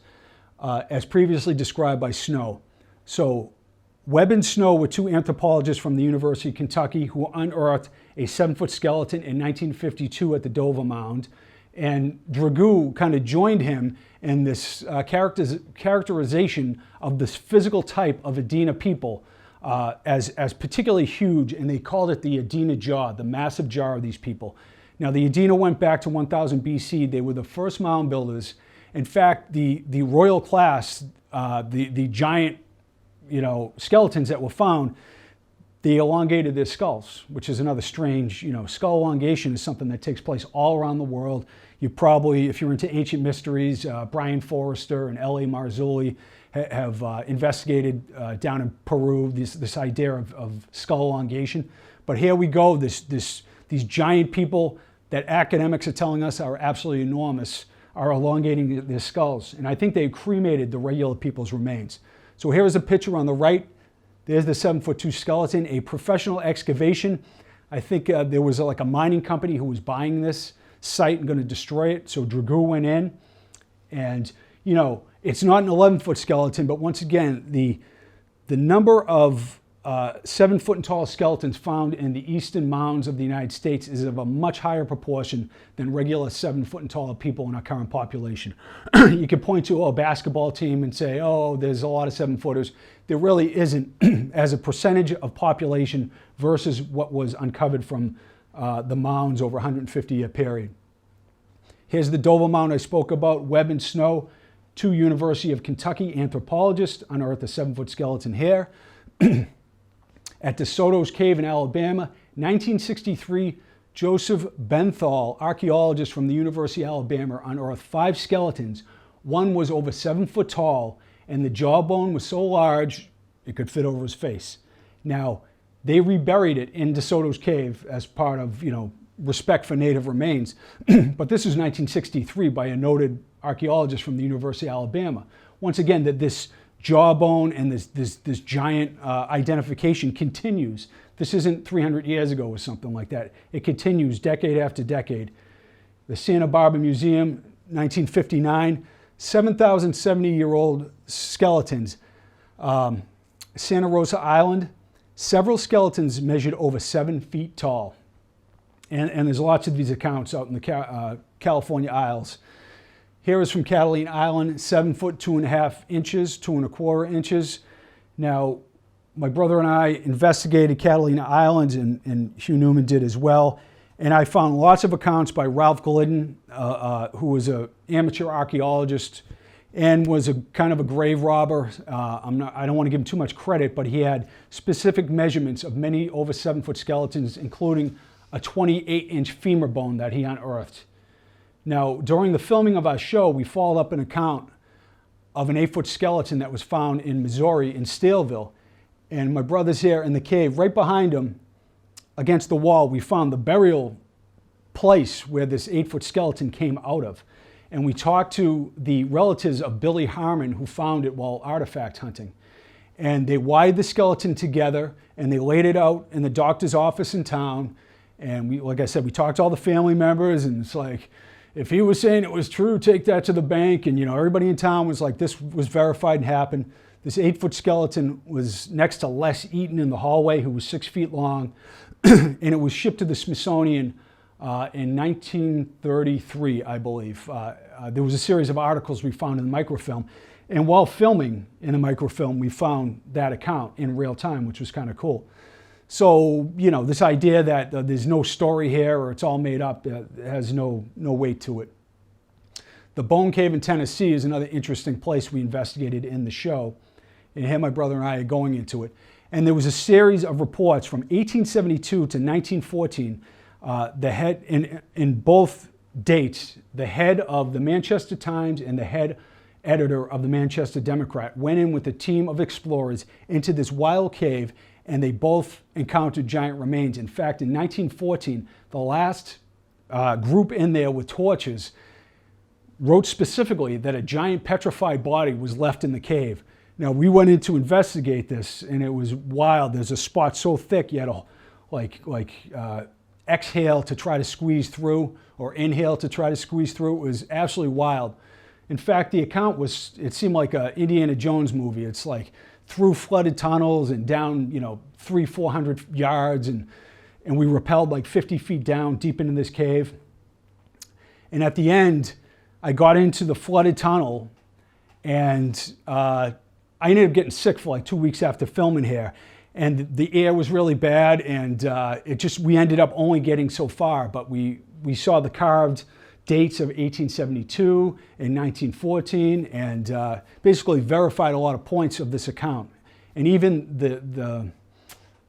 as previously described by Snow. So Webb and Snow were two anthropologists from the University of Kentucky who unearthed a 7-foot skeleton in 1952 at the Dover Mound. And Dragoo kind of joined him in this characterization of this physical type of Adena people as particularly huge, and they called it the Adena jaw, the massive jaw of these people. Now the Adena went back to 1000 BC. They were the first mound builders. In fact, the royal class, the giant skeletons that were found, they elongated their skulls, which is another strange, skull elongation is something that takes place all around the world. You probably, if you're into ancient mysteries, Brian Forrester and L.A. Marzulli have investigated down in Peru this idea of skull elongation. But here we go, these giant people that academics are telling us are absolutely enormous are elongating their skulls. And I think they cremated the regular people's remains. So here is a picture on the right. There's the 7'2" skeleton, a professional excavation. I think there was like a mining company who was buying this site and going to destroy it. So Dragoo went in, and it's not an 11-foot skeleton, but once again, the number of 7-foot and tall skeletons found in the eastern mounds of the United States is of a much higher proportion than regular 7-foot and taller people in our current population. You can point to a basketball team and say, oh, there's a lot of 7-footers. There really isn't as a percentage of population versus what was uncovered from the mounds over a 150-year period. Here's the Dover Mound I spoke about. Webb and Snow, two University of Kentucky anthropologists, unearthed a 7-foot skeleton here. At DeSoto's Cave in Alabama, 1963, Joseph Benthal, archaeologist from the University of Alabama, unearthed 5 skeletons. One was over 7 foot tall, and the jawbone was so large it could fit over his face. Now, they reburied it in DeSoto's Cave as part of, respect for native remains. But this was 1963 by a noted archaeologist from the University of Alabama. Once again, that this jawbone and this giant identification continues. This isn't 300 years ago or something like that. It continues decade after decade. The Santa Barbara Museum, 1959, 7,070-year-old skeletons. Santa Rosa Island, several skeletons measured over 7 feet tall. And there's lots of these accounts out in the California Isles. Here is from Catalina Island, 7 foot, 2.5 inches, 2.25 inches. Now, my brother and I investigated Catalina Island, and Hugh Newman did as well. And I found lots of accounts by Ralph Glidden, who was an amateur archaeologist and was a kind of a grave robber. I don't want to give him too much credit, but he had specific measurements of many over 7-foot skeletons, including a 28-inch femur bone that he unearthed. Now, during the filming of our show, we followed up an account of an 8-foot skeleton that was found in Missouri, in Staleville. And my brother's here in the cave. Right behind him, against the wall, we found the burial place where this 8-foot skeleton came out of. And we talked to the relatives of Billy Harmon, who found it while artifact hunting. and they wired the skeleton together, and they laid it out in the doctor's office in town. And we, like I said, we talked to all the family members, and it's like, if he was saying it was true, take that to the bank. And, you know, everybody in town was like, this was verified and happened. This 8-foot skeleton was next to Les Eaton in the hallway, who was 6 feet long. And it was shipped to the Smithsonian in 1933, I believe. There was a series of articles we found in the microfilm. And while filming in the microfilm, we found that account in real time, which was kind of cool. So, you know, this idea that there's no story here or it's all made up has no weight to it. The Bone Cave in Tennessee is another interesting place we investigated in the show. And here my brother and I are going into it. And there was a series of reports from 1872 to 1914. The head, in both dates, the head of the Manchester Times and the head editor of the Manchester Democrat went in with a team of explorers into this wild cave, and they both encountered giant remains. In fact, in 1914, the last group in there with torches wrote specifically that a giant petrified body was left in the cave. Now, we went in to investigate this, and it was wild. There's a spot so thick you had to exhale to try to squeeze through, or inhale to try to squeeze through. It was absolutely wild. In fact, the account was, it seemed like an Indiana Jones movie. It's like through flooded tunnels and down, you know, 300-400 yards, and we rappelled like 50 feet down deep into this cave. And at the end, I got into the flooded tunnel, and I ended up getting sick for like 2 weeks after filming here. And the air was really bad, and we ended up only getting so far, but we saw the carved dates of 1872 and 1914, and basically verified a lot of points of this account. And even the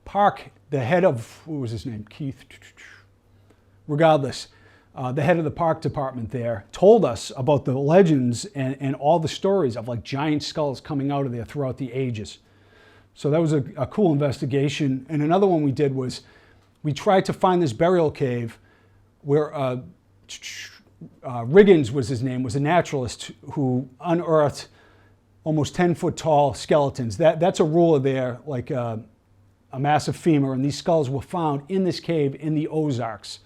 park, the head of, what was his name, Keith? Regardless, the head of the park department there told us about the legends and all the stories of like giant skulls coming out of there throughout the ages. So that was a cool investigation. And another one we did was we tried to find this burial cave where Riggins was his name, was a naturalist who unearthed almost 10-foot tall skeletons. That's a ruler there, like a massive femur, and these skulls were found in this cave in the Ozarks.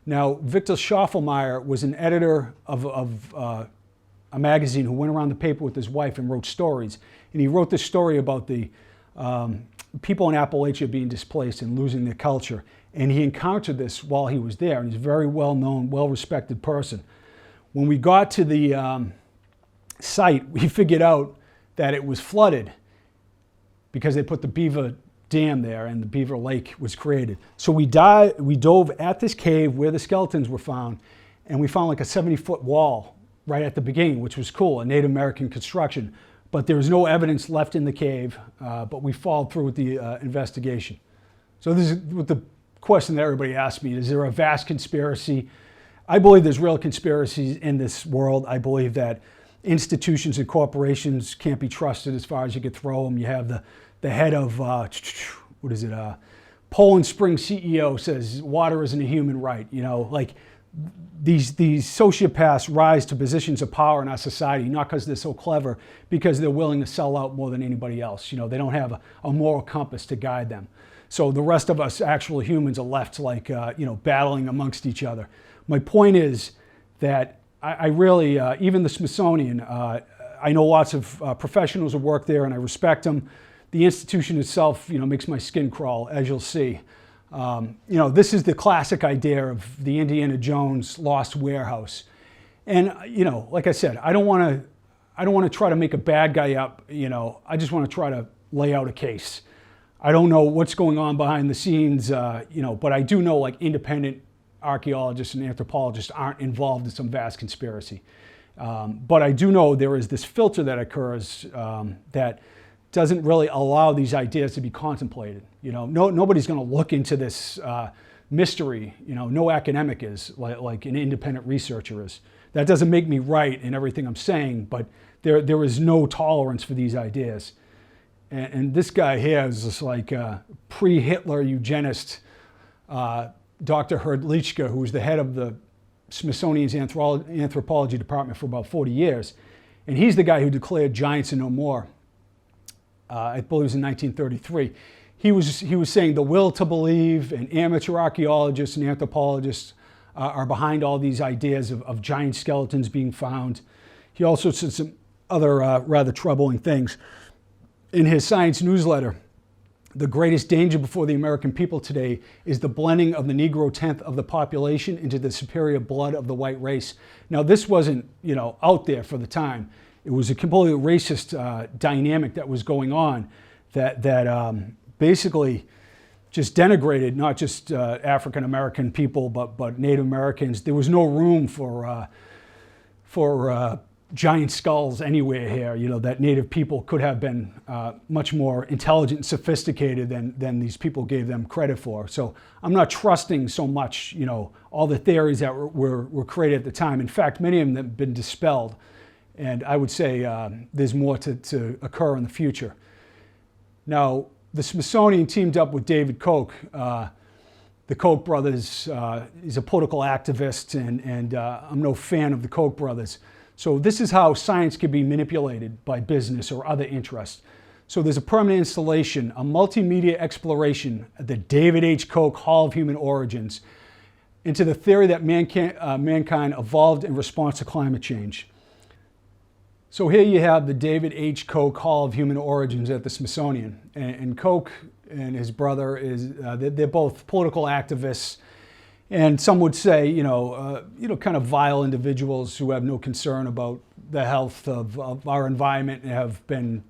Now, Victor Schoffelmeyer was an editor of a magazine who went around the paper with his wife and wrote stories. And he wrote this story about the people in Appalachia being displaced and losing their culture. And he encountered this while he was there, and he's a very well-known, well-respected person. When we got to the site, we figured out that it was flooded because they put the Beaver Dam there and the Beaver Lake was created. So we dove at this cave where the skeletons were found, and we found like a 70-foot wall right at the beginning, which was cool, a Native American construction. But there was no evidence left in the cave, but we followed through with the investigation. So this is with the question that everybody asked me, is there a vast conspiracy? I believe there's real conspiracies in this world. I believe that institutions and corporations can't be trusted as far as you could throw them. You have the head of, Poland Spring CEO says water isn't a human right. You know, like these sociopaths rise to positions of power in our society, not because they're so clever, because they're willing to sell out more than anybody else. You know, they don't have a moral compass to guide them. So the rest of us actual humans are left like, battling amongst each other. My point is that I really, even the Smithsonian, I know lots of professionals who work there and I respect them. The institution itself, makes my skin crawl, as you'll see. This is the classic idea of the Indiana Jones lost warehouse. And, like I said, I don't want to try to make a bad guy up, I just want to try to lay out a case. I don't know what's going on behind the scenes, but I do know like independent archaeologists and anthropologists aren't involved in some vast conspiracy. But I do know there is this filter that occurs that doesn't really allow these ideas to be contemplated. Nobody's going to look into this mystery. No academic is like an independent researcher is. That doesn't make me right in everything I'm saying, but there is no tolerance for these ideas. And this guy here is just like a pre-Hitler eugenist, Dr. Hrdlicka, who was the head of the Smithsonian's anthropology department for about 40 years. And he's the guy who declared giants and no more. I believe it was in 1933. He was saying the will to believe, and amateur archaeologists and anthropologists are behind all these ideas of giant skeletons being found. He also said some other rather troubling things. In his science newsletter, the greatest danger before the American people today is the blending of the Negro tenth of the population into the superior blood of the white race. Now, this wasn't, out there for the time. It was a completely racist dynamic that was going on that basically just denigrated not just African American people, but Native Americans. There was no room for giant skulls anywhere here. That Native people could have been much more intelligent and sophisticated than these people gave them credit for. So I'm not trusting so much, all the theories that were created at the time. In fact, many of them have been dispelled. And I would say there's more to occur in the future. Now, the Smithsonian teamed up with David Koch. The Koch brothers, he's a political activist, and I'm no fan of the Koch brothers. So this is how science can be manipulated by business or other interests. So there's a permanent installation, a multimedia exploration at the David H. Koch Hall of Human Origins into the theory that mankind evolved in response to climate change. So here you have the David H. Koch Hall of Human Origins at the Smithsonian. And Koch and his brother, they're both political activists. And some would say, kind of vile individuals who have no concern about the health of our environment and have been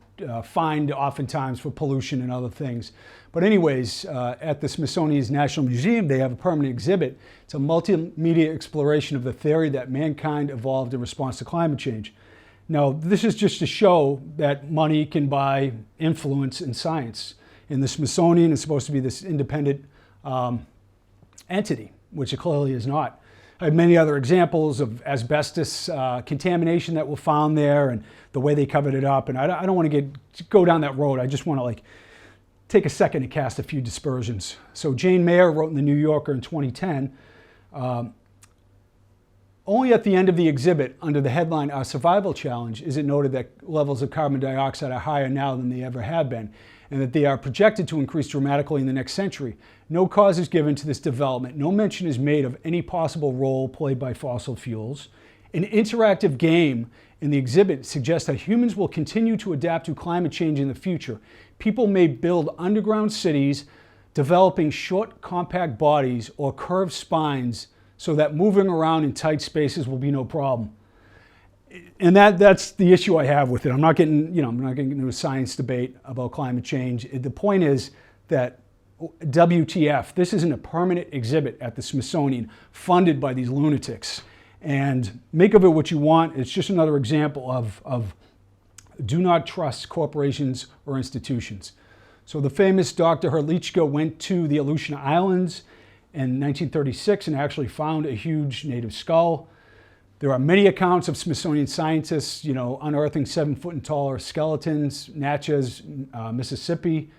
fined oftentimes for pollution and other things. But anyways, at the Smithsonian's National Museum, they have a permanent exhibit. It's a multimedia exploration of the theory that mankind evolved in response to climate change. Now, this is just to show that money can buy influence in science. And the Smithsonian is supposed to be this independent entity, which it clearly is not. I have many other examples of asbestos contamination that were found there and the way they covered it up. And I don't want to go down that road. I just want to take a second to cast a few dispersions. So Jane Mayer wrote in the New Yorker in 2010, only at the end of the exhibit, under the headline, Our Survival Challenge, is it noted that levels of carbon dioxide are higher now than they ever have been, and that they are projected to increase dramatically in the next century. No cause is given to this development. No mention is made of any possible role played by fossil fuels. An interactive game in the exhibit suggests that humans will continue to adapt to climate change in the future. People may build underground cities, developing short, compact bodies or curved spines so that moving around in tight spaces will be no problem. And that's the issue I have with it. I'm not getting into a science debate about climate change. The point is that WTF, this isn't a permanent exhibit at the Smithsonian funded by these lunatics. And make of it what you want. It's just another example of do not trust corporations or institutions. So the famous Dr. Herlichka went to the Aleutian Islands in 1936 and actually found a huge native skull. There are many accounts of Smithsonian scientists, unearthing 7-foot and taller skeletons, Natchez, Mississippi,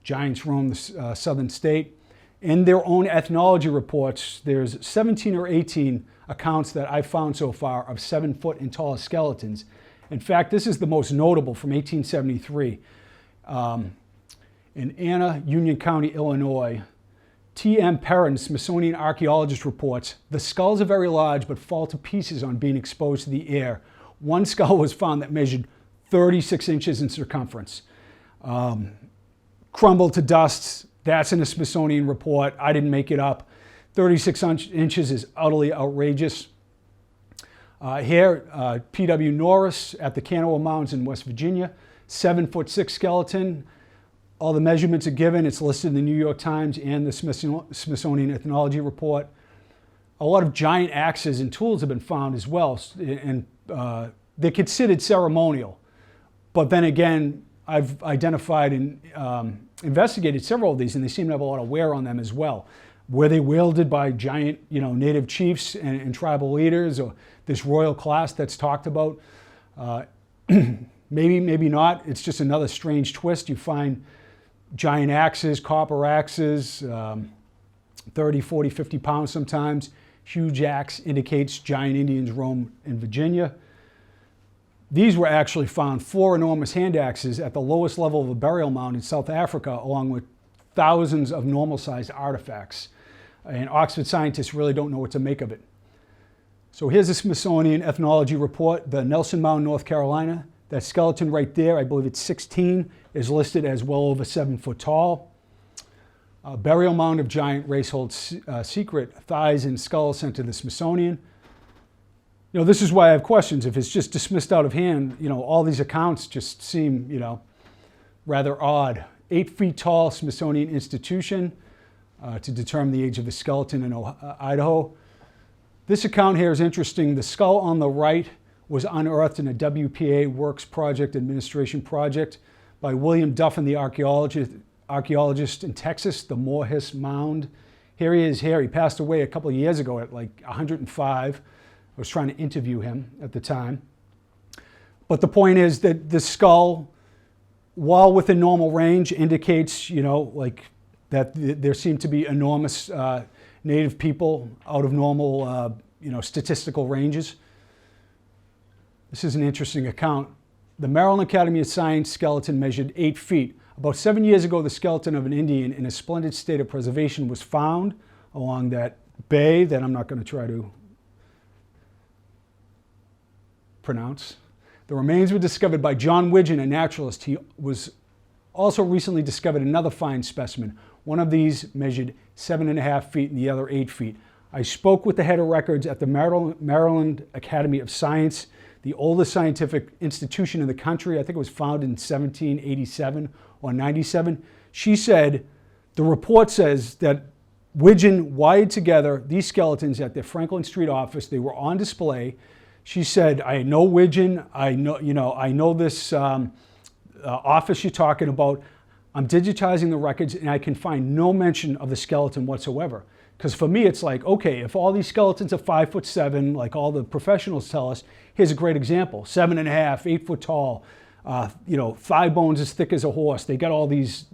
giants roam the southern state. In their own ethnology reports, there's 17 or 18 accounts that I've found so far of 7-foot and taller skeletons. In fact, this is the most notable from 1873. In Anna, Union County, Illinois, T.M. Perrin, Smithsonian archaeologist, reports, the skulls are very large but fall to pieces on being exposed to the air. One skull was found that measured 36 inches in circumference. Crumbled to dust. That's in a Smithsonian report. I didn't make it up. 36 inches is utterly outrageous. Here, P.W. Norris at the Kanawha Mounds in West Virginia, 7'6" skeleton. All the measurements are given. It's listed in the New York Times and the Smithsonian Ethnology Report. A lot of giant axes and tools have been found as well, and they're considered ceremonial. But then again, I've identified and investigated several of these, and they seem to have a lot of wear on them as well. Were they wielded by giant, native chiefs and tribal leaders, or this royal class that's talked about? Maybe, maybe not. It's just another strange twist. You find giant axes, copper axes, 30, 40, 50 pounds sometimes. Huge axe indicates giant Indians roam in Virginia. These were actually found 4 enormous hand axes at the lowest level of a burial mound in South Africa, along with thousands of normal-sized artifacts. And Oxford scientists really don't know what to make of it. So here's a Smithsonian ethnology report, the Nelson Mound, North Carolina. That skeleton right there, I believe it's 16, is listed as well over 7 foot tall. A burial mound of giant race-hold secret thighs and skull sent to the Smithsonian. You know, this is why I have questions. If it's just dismissed out of hand, you know, all these accounts just seem, you know, rather odd. 8 feet tall Smithsonian institution to determine the age of the skeleton in Idaho. This account here is interesting. The skull on the right was unearthed in a WPA Works Project Administration project by William Duffin, the archaeologist in Texas, the Moorhiss Mound. Here he is here. He passed away a couple of years ago at like 105. I was trying to interview him at the time. But the point is that the skull, while within normal range, indicates, you know, like that there seem to be enormous native people out of normal, you know, statistical ranges. This is an interesting account. The Maryland Academy of Science skeleton measured 8 feet. About 7 years ago, the skeleton of an Indian in a splendid state of preservation was found along that bay that I'm not going to try to pronounce. The remains were discovered by John Widgeon, a naturalist. He was also recently discovered another fine specimen. One of these measured 7.5 feet and the other 8 feet. I spoke with the head of records at the Maryland Academy of Science, the oldest scientific institution in the country. I think it was founded in 1787 or 97. She said, the report says that Widgeon wired together these skeletons at their Franklin Street office. They were on display. She said, I know Widgeon, I know this office you're talking about. I'm digitizing the records and I can find no mention of the skeleton whatsoever. Because for me, it's like, okay, if all these skeletons are 5'7", like all the professionals tell us, here's a great example, 7.5, 8 foot tall, you know, thigh bones as thick as a horse. They got all these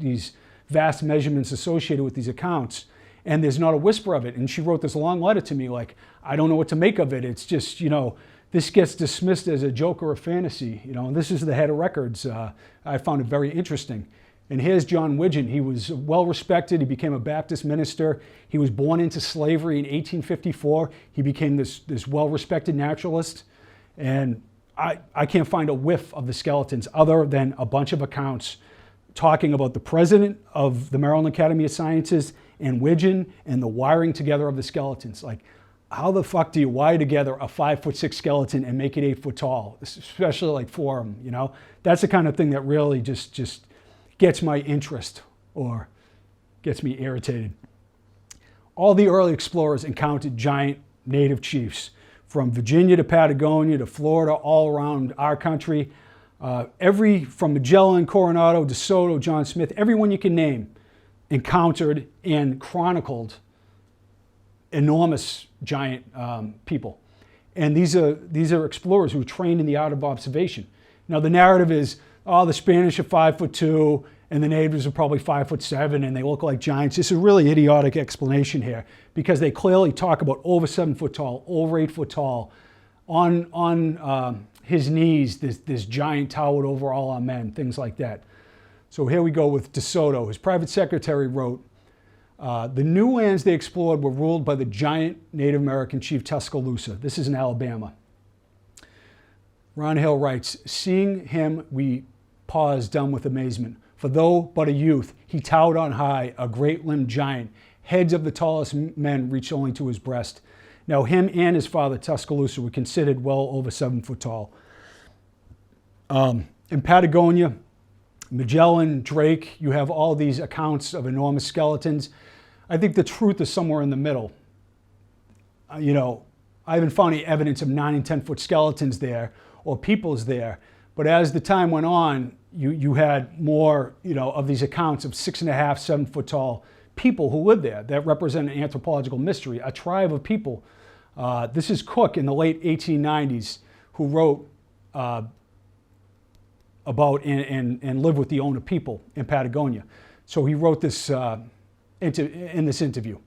vast measurements associated with these accounts, and there's not a whisper of it. And she wrote this long letter to me like, I don't know what to make of it. It's just, you know, this gets dismissed as a joke or a fantasy, you know, and this is the head of records. I found it very interesting. And here's John Widgeon. He was well respected. He became a Baptist minister. He was born into slavery in 1854. He became this well respected naturalist. And I can't find a whiff of the skeletons other than a bunch of accounts talking about the president of the Maryland Academy of Sciences and Widgeon and the wiring together of the skeletons. Like, how the fuck do you wire together a 5'6" skeleton and make it 8 foot tall? Especially like for them, you know? That's the kind of thing that really just gets my interest or gets me irritated. All the early explorers encountered giant native chiefs from Virginia to Patagonia to Florida, all around our country. From Magellan, Coronado, DeSoto, John Smith, everyone you can name encountered and chronicled enormous giant people. And these are explorers who were trained in the art of observation. Now the narrative is, oh, the Spanish are 5'2", and the natives are probably 5'7", and they look like giants. This is a really idiotic explanation here because they clearly talk about over 7 foot tall, over 8 foot tall. On his knees, this giant towered over all our men, things like that. So here we go with DeSoto. His private secretary wrote, the new lands they explored were ruled by the giant Native American chief Tuscaloosa. This is in Alabama. Ron Hill writes, seeing him, we paused dumb with amazement. For though but a youth, he towered on high, a great-limbed giant. Heads of the tallest men reached only to his breast. Now him and his father, Tuscaloosa, were considered well over 7 foot tall. In Patagonia, Magellan, Drake, you have all these accounts of enormous skeletons. I think the truth is somewhere in the middle. You know, I haven't found any evidence of 9 and 10 foot skeletons there or peoples there. But as the time went on, you had more, you know, of these accounts of 6.5, 7 foot tall people who lived there that represent an anthropological mystery, a tribe of people. This is Cook in the late 1890s who wrote about and lived with the Ona people in Patagonia. So he wrote this in this interview.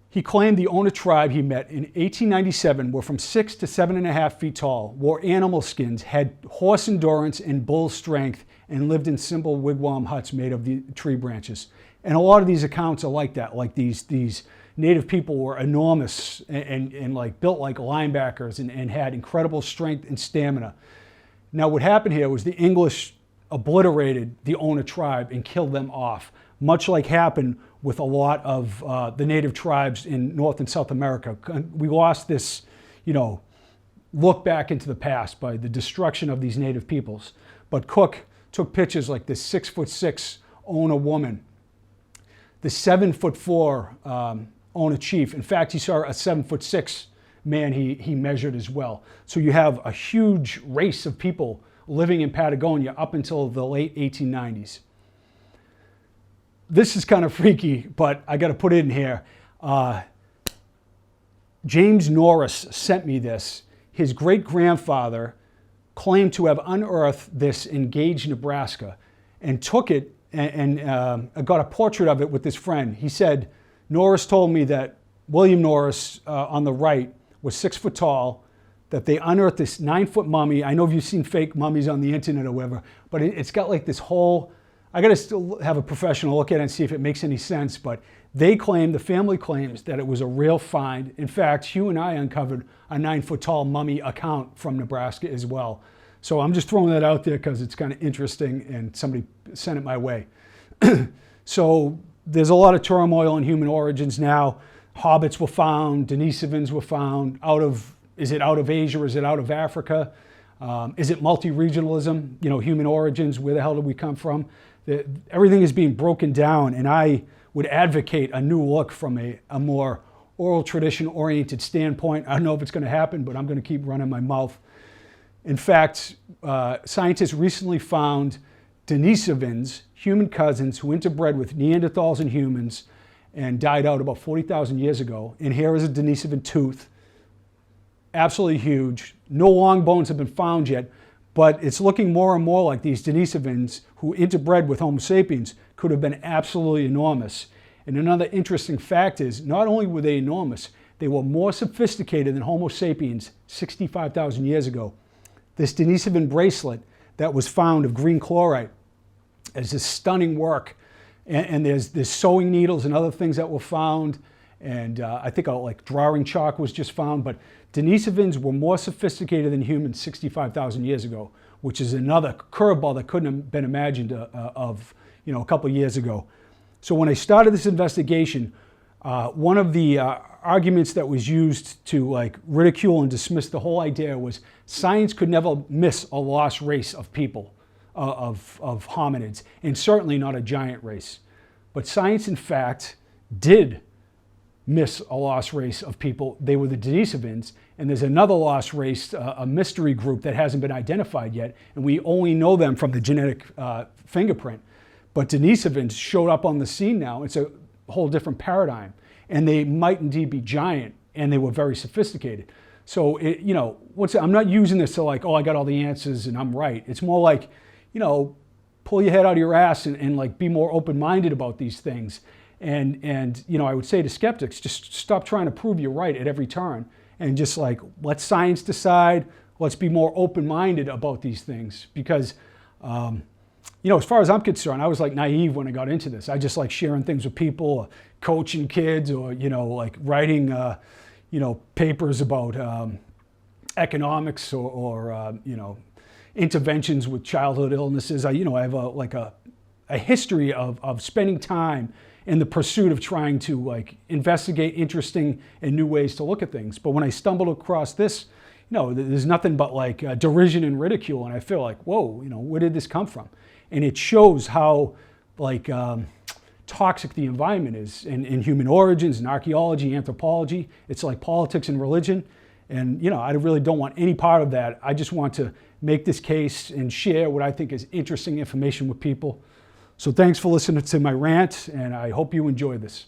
He claimed the Ona tribe he met in 1897 were from 6 to 7.5 feet tall, wore animal skins, had horse endurance and bull strength, and lived in simple wigwam huts made of the tree branches. And a lot of these accounts are like that, like these native people were enormous and like built like linebackers and had incredible strength and stamina. Now what happened here was the English obliterated the Ona tribe and killed them off, much like happened with a lot of the native tribes in North and South America. We lost this, look back into the past by the destruction of these native peoples. But Cook took pictures like this 6'6" Ona woman, the 7'4" Ona chief. In fact, he saw a 7'6" man he measured as well. So you have a huge race of people living in Patagonia up until the late 1890s. This is kind of freaky, but I got to put it in here. James Norris sent me this. His great-grandfather claimed to have unearthed this in Gage, Nebraska, and took it and got a portrait of it with his friend. He said, Norris told me that William Norris on the right was 6 foot tall, that they unearthed this 9-foot mummy. I know you've seen fake mummies on the internet or whatever, but it's got like this whole, I got to still have a professional look at it and see if it makes any sense, but they claim, the family claims that it was a real find. In fact, Hugh and I uncovered a 9-foot tall mummy account from Nebraska as well. So I'm just throwing that out there because it's kind of interesting and somebody sent it my way. So there's a lot of turmoil in human origins now. Hobbits were found, Denisovans were found. Is it out of Asia or is it out of Africa? Is it multi-regionalism? Human origins, where the hell did we come from? Everything is being broken down, and I would advocate a new look from a more oral tradition-oriented standpoint. I don't know if it's going to happen, but I'm going to keep running my mouth. In fact, scientists recently found Denisovans, human cousins who interbred with Neanderthals and humans and died out about 40,000 years ago. And here is a Denisovan tooth, absolutely huge. No long bones have been found yet, but it's looking more and more like these Denisovans who interbred with Homo sapiens could have been absolutely enormous. And another interesting fact is, not only were they enormous, they were more sophisticated than Homo sapiens 65,000 years ago. This Denisovan bracelet that was found of green chlorite is this stunning work. And there's sewing needles and other things that were found. And I think like drawing chalk was just found. But Denisovans were more sophisticated than humans 65,000 years ago, which is another curveball that couldn't have been imagined of a couple of years ago. So when I started this investigation, one of the arguments that was used to ridicule and dismiss the whole idea was science could never miss a lost race of people, of hominids, and certainly not a giant race. But science, in fact, did miss a lost race of people. They were the Denisovans, and there's another lost race, a mystery group that hasn't been identified yet, and we only know them from the genetic fingerprint. But Denisovans showed up on the scene now. It's a whole different paradigm, and they might indeed be giant, and they were very sophisticated. So, I'm not using this to I got all the answers and I'm right. It's more like, pull your head out of your ass and be more open-minded about these things. And I would say to skeptics, just stop trying to prove you're right at every turn and just let science decide. Let's be more open-minded about these things because, as far as I'm concerned, I was naive when I got into this. I just like sharing things with people, or coaching kids, or, writing, papers about economics or interventions with childhood illnesses. I have a history of spending time in the pursuit of trying to investigate interesting and new ways to look at things. But when I stumbled across this, there's nothing but derision and ridicule, and I feel whoa, where did this come from? And it shows how toxic the environment is in human origins and archaeology, anthropology. It's like politics and religion. And, I really don't want any part of that. I just want to make this case and share what I think is interesting information with people. So thanks for listening to my rant, and I hope you enjoy this.